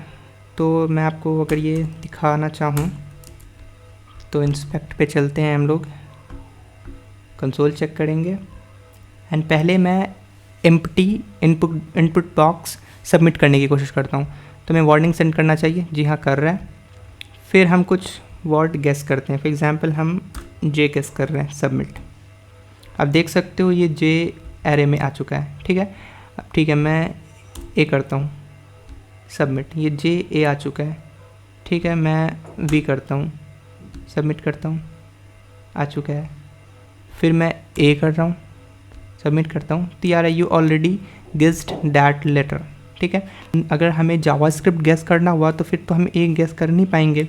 तो मैं आपको अगर ये दिखाना चाहूँ तो इंस्पेक्ट पे चलते हैं हम लोग, कंसोल चेक करेंगे एंड पहले मैं एम्प्टी इनपुट बॉक्स सबमिट करने की कोशिश करता हूँ। तो मैं वार्निंग सेंड करना चाहिए, जी हाँ कर रहा है। फिर हम कुछ वर्ड गेस करते हैं, फॉर एग्ज़ाम्पल हम जे गेस कर रहे हैं, सबमिट। अब देख सकते हो ये जे एरे में आ चुका है, ठीक है। अब ठीक है, मैं ए करता हूँ, सबमिट, ये जे ए आ चुका है, ठीक है। मैं वी करता हूँ, सबमिट करता हूँ, आ चुका है। फिर मैं ए कर रहा हूँ, सबमिट करता हूँ, तो यार you already guessed that letter, ठीक है। अगर हमें जावास्क्रिप्ट गेस करना हुआ तो फिर तो हम एक गेस कर नहीं पाएंगे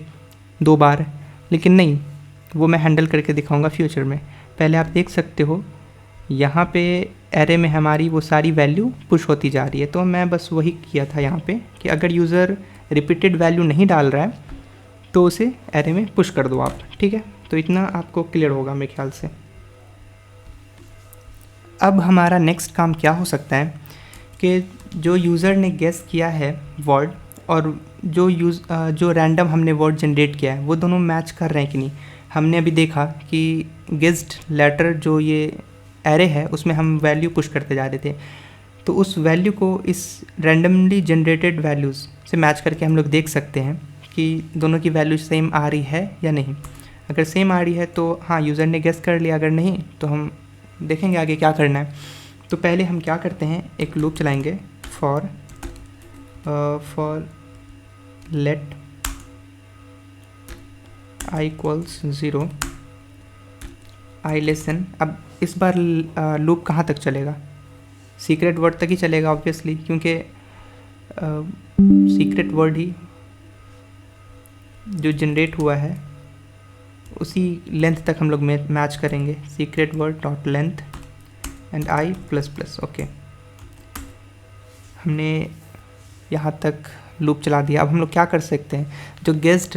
2 बार, लेकिन नहीं, वो मैं हैंडल करके दिखाऊंगा फ्यूचर में। पहले आप देख सकते हो यहाँ पे एरे में हमारी वो सारी वैल्यू पुश होती जा रही है। तो मैं बस वही किया था यहाँ पे कि अगर यूज़र रिपीटेड वैल्यू नहीं डाल रहा है तो उसे एरे में पुश कर दो आप, ठीक है। तो इतना आपको क्लियर होगा मेरे ख्याल से। अब हमारा नेक्स्ट काम क्या हो सकता है कि जो यूज़र ने गेस किया है वर्ड और जो रैंडम हमने वर्ड जनरेट किया है वो दोनों मैच कर रहे हैं कि नहीं। हमने अभी देखा कि गेस्ड लेटर जो ये एरे है उसमें हम वैल्यू पुश करते जा रहे थे, तो उस वैल्यू को इस रैंडमली जनरेटेड वैल्यूज़ से मैच करके हम लोग देख सकते हैं कि दोनों की वैल्यू सेम आ रही है या नहीं। अगर सेम आ रही है तो हाँ यूज़र ने गेस कर लिया, अगर नहीं तो हम देखेंगे आगे क्या करना है। तो पहले हम क्या करते हैं, एक लूप चलाएंगे for let i equals 0 i less than. अब इस बार लूप कहाँ तक चलेगा, सीक्रेट वर्ड तक ही चलेगा ऑब्वियसली, क्योंकि सीक्रेट वर्ड ही जो जनरेट हुआ है उसी लेंथ तक हम लोग मैच करेंगे। Secret word dot length and I plus plus. Okay, हमने यहाँ तक लूप चला दिया। अब हम लोग क्या कर सकते हैं, जो गेस्ट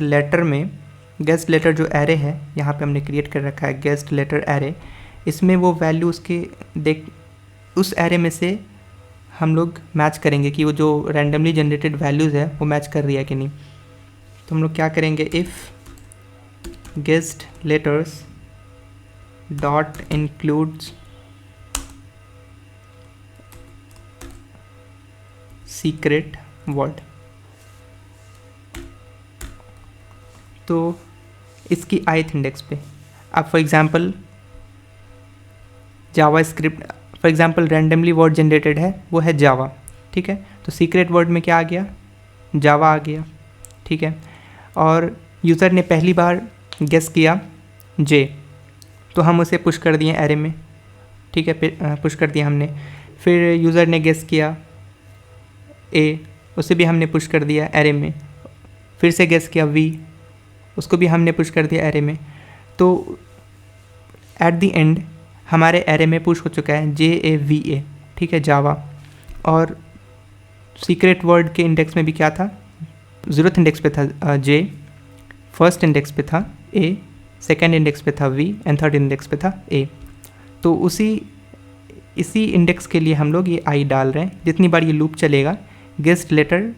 लेटर जो एरे है यहाँ पे हमने क्रिएट कर रखा है गेस्ट लेटर एरे, इसमें वो वैल्यू उसके उस एरे में से हम लोग मैच करेंगे कि वो जो रैंडमली जनरेटेड वैल्यूज़ है वो मैच कर रही है कि नहीं। तो हम लोग क्या करेंगे, if guest letters dot includes secret word, तो इसकी ith इंडेक्स पे अब for example JavaScript, for example randomly word generated है वो है जावा, ठीक है। तो सीक्रेट वर्ड में क्या आ गया, जावा आ गया, ठीक है। और यूज़र ने पहली बार गेस किया जे, तो हम उसे पुश कर दिए एरे में, ठीक है, पुश कर दिया हमने। फिर यूज़र ने गेस किया ए, उसे भी हमने पुश कर दिया एरे में। फिर से गेस किया वी, उसको भी हमने पुश कर दिया एरे में। तो एट द एंड हमारे एरे में पुश हो चुका है JAVA, ठीक है, जावा। और सीक्रेट वर्ड के इंडेक्स में भी क्या था, ज़ीरोथ इंडेक्स पे था जे, फर्स्ट इंडेक्स पे था ए, सेकेंड इंडेक्स पे था वी एंड थर्ड इंडेक्स पे था ए। तो इसी इंडेक्स के लिए हम लोग ये आई डाल रहे हैं। जितनी बार ये लूप चलेगा गेस्ट लेटर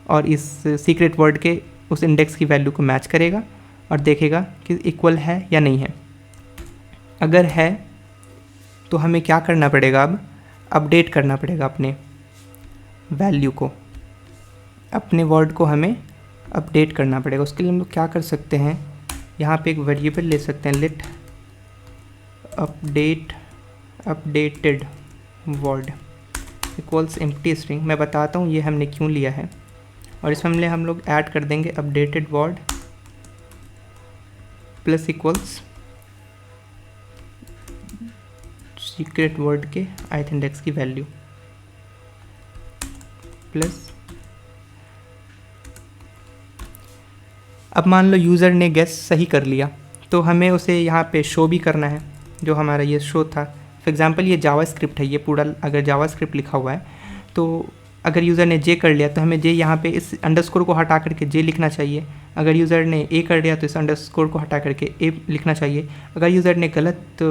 और इस सीक्रेट वर्ड के उस इंडेक्स की वैल्यू को मैच करेगा और देखेगा कि इक्वल है या नहीं है। अगर है तो हमें क्या करना पड़ेगा, अब अपडेट करना पड़ेगा अपने वैल्यू को, अपने वर्ड को हमें अपडेट करना पड़ेगा। उसके लिए हम लोग क्या कर सकते हैं, यहाँ पे एक वेरिएबल ले सकते हैं, let updated word equals empty string. मैं बताता हूँ ये हमने क्यों लिया है, और इसमें हम लोग ऐड कर देंगे updated word plus equals secret word के ith इंडेक्स की वैल्यू प्लस। अब मान लो यूज़र ने गेस सही कर लिया तो हमें उसे यहाँ पे शो भी करना है, जो हमारा ये शो था। फॉर एग्जांपल ये जावास्क्रिप्ट है, ये पूरा अगर जावास्क्रिप्ट लिखा हुआ है तो अगर यूज़र ने जे कर लिया तो हमें जे यहाँ पे इस अंडरस्कोर को हटा करके जे लिखना चाहिए। अगर यूज़र ने ए कर लिया तो इस अंडरस्कोर को हटा करके ए लिखना चाहिए। अगर यूज़र ने गलत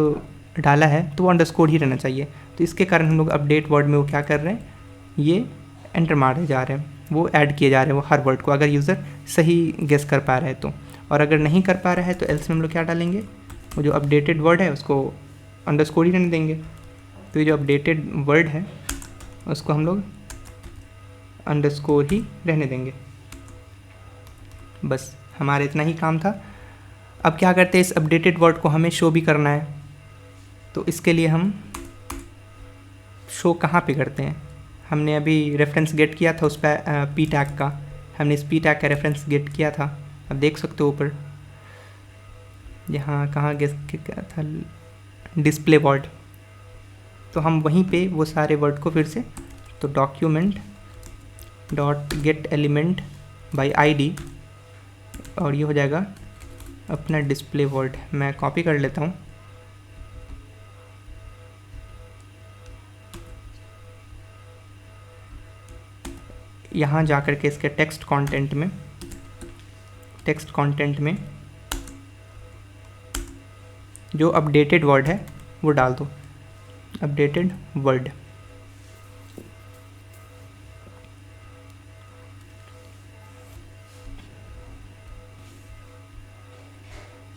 डाला है तो वो अंडरस्कोर ही रहना चाहिए। तो इसके कारण हम लोग अपडेट वर्ड में वो क्या कर रहे हैं, ये एंटर मारे जा रहे हैं, वो ऐड किए जा रहे हैं वो हर वर्ड को, अगर यूज़र सही गेस कर पा रहा है तो। और अगर नहीं कर पा रहा है तो एल्स में हम लोग क्या डालेंगे, वो जो अपडेटेड वर्ड है उसको अंडरस्कोर ही रहने देंगे। तो ये जो अपडेटेड वर्ड है उसको हम लोग अंडरस्कोर ही रहने देंगे। बस हमारा इतना ही काम था। अब क्या करते हैं, इस अपडेटेड वर्ड को हमें शो भी करना है। तो इसके लिए हम शो कहाँ पे करते हैं, हमने अभी रेफरेंस गेट किया था उस पर पी टैग का, हमने इस पी टैग का रेफरेंस गेट किया था। अब देख सकते हो ऊपर यहाँ कहाँ गेस किया था, डिस्प्ले वर्ड। तो हम वहीं पे वो सारे वर्ड को फिर से, तो document dot gate element by ID, और ये हो जाएगा अपना डिस्प्ले वर्ड। मैं कॉपी कर लेता हूँ। यहाँ जा कर के इसके टेक्स्ट कंटेंट में जो अपडेटेड वर्ड है वो डाल दो, अपडेटेड वर्ड।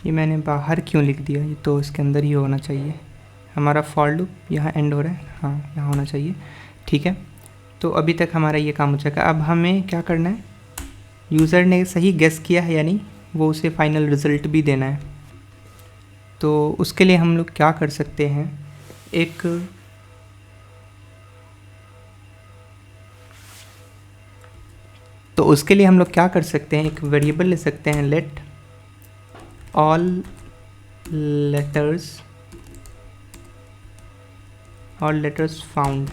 ये मैंने बाहर क्यों लिख दिया, ये तो इसके अंदर ही होना चाहिए। हमारा फॉर लूप यहाँ एंड हो रहा है, हाँ यहाँ होना चाहिए, ठीक है। तो अभी तक हमारा ये काम हो जाएगा। अब हमें क्या करना है, यूज़र ने सही गेस किया है या नहीं वो उसे फाइनल रिज़ल्ट भी देना है। तो उसके लिए हम लोग क्या कर सकते हैं, एक एक वेरिएबल ले सकते हैं, लेट ऑल लेटर्स फाउंड।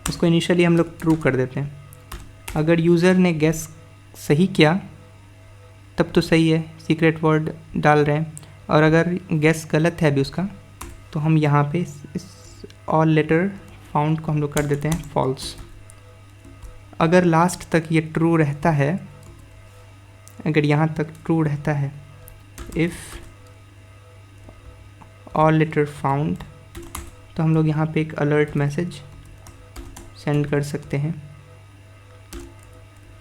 उसको इनिशियली हम लोग ट्रू कर देते हैं। अगर यूज़र ने गेस सही किया तब तो सही है, सीक्रेट वर्ड डाल रहे हैं। और अगर गेस गलत है अभी उसका, तो हम यहाँ पे इस ऑल लेटर फाउंड को हम लोग कर देते हैं फॉल्स। अगर लास्ट तक ये ट्रू रहता है, अगर यहाँ तक ट्रू रहता है, इफ़ ऑल लेटर फाउंड, तो हम लोग यहाँ पे एक अलर्ट मैसेज सेंड कर सकते हैं,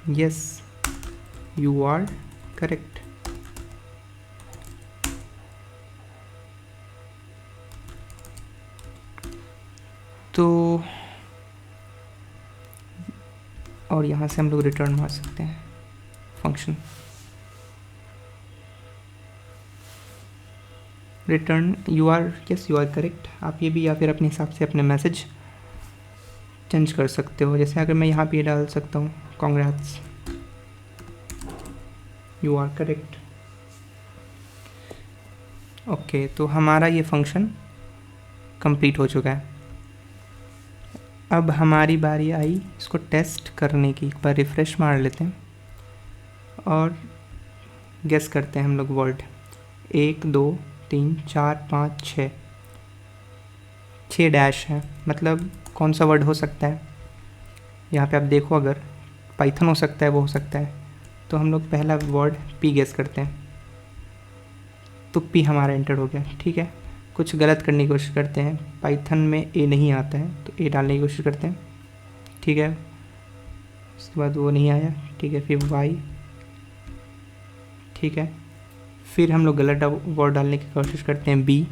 यस यू आर करेक्ट। तो और यहाँ से हम लोग रिटर्न मार सकते हैं function return you are correct. आप ये भी या फिर अपने हिसाब से अपने मैसेज चेंज कर सकते हो। जैसे अगर मैं यहाँ पे डाल सकता हूँ congrats you are correct. Okay, तो हमारा ये फंक्शन कंप्लीट हो चुका है। अब हमारी बारी आई इसको टेस्ट करने की। एक बार रिफ़्रेश मार लेते हैं और गेस करते हैं हम लोग वर्ड। 1 2 3 4 5 6 डैश है, मतलब कौन सा वर्ड हो सकता है। यहाँ पे आप देखो, अगर पाइथन हो सकता है, वो हो सकता है, तो हम लोग पहला वर्ड पी गेस करते हैं, तो पी हमारा एंटर हो गया। ठीक है, कुछ गलत करने की कोशिश करते हैं। पाइथन में ए नहीं आता है तो ए डालने की कोशिश करते हैं। ठीक है, उसके बाद वो नहीं आया। ठीक है, फिर वाई। ठीक है, फिर हम लोग गलत वर्ड डालने की कोशिश करते हैं। बी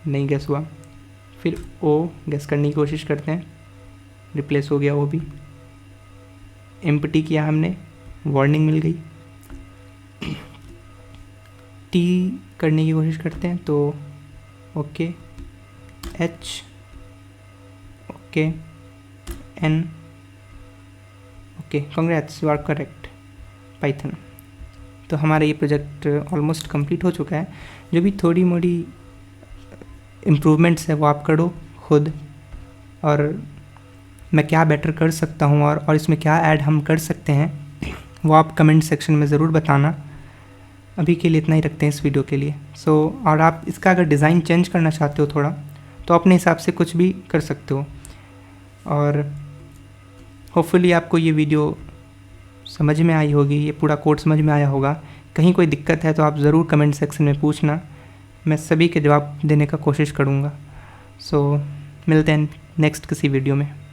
नहीं गेस हुआ। फिर ओ गेस करने की कोशिश करते हैं, रिप्लेस हो गया वो भी। एम्प्टी किया हमने, वार्निंग मिल गई। टी करने की कोशिश करते हैं तो okay, H, okay, N, okay, congrats you are correct Python. तो हमारा ये प्रोजेक्ट ऑलमोस्ट कंप्लीट हो चुका है। जो भी थोड़ी मोड़ी इम्प्रूवमेंट्स है वो आप करो खुद, और मैं क्या बेटर कर सकता हूँ और इसमें क्या ऐड हम कर सकते हैं वो आप कमेंट सेक्शन में ज़रूर बताना। अभी के लिए इतना ही रखते हैं इस वीडियो के लिए। और आप इसका अगर डिज़ाइन चेंज करना चाहते हो थोड़ा, तो अपने हिसाब से कुछ भी कर सकते हो। और होपफुली आपको ये वीडियो समझ में आई होगी, ये पूरा कोड समझ में आया होगा। कहीं कोई दिक्कत है तो आप ज़रूर कमेंट सेक्शन में पूछना, मैं सभी के जवाब देने का कोशिश करूँगा। मिलते हैं नेक्स्ट किसी वीडियो में।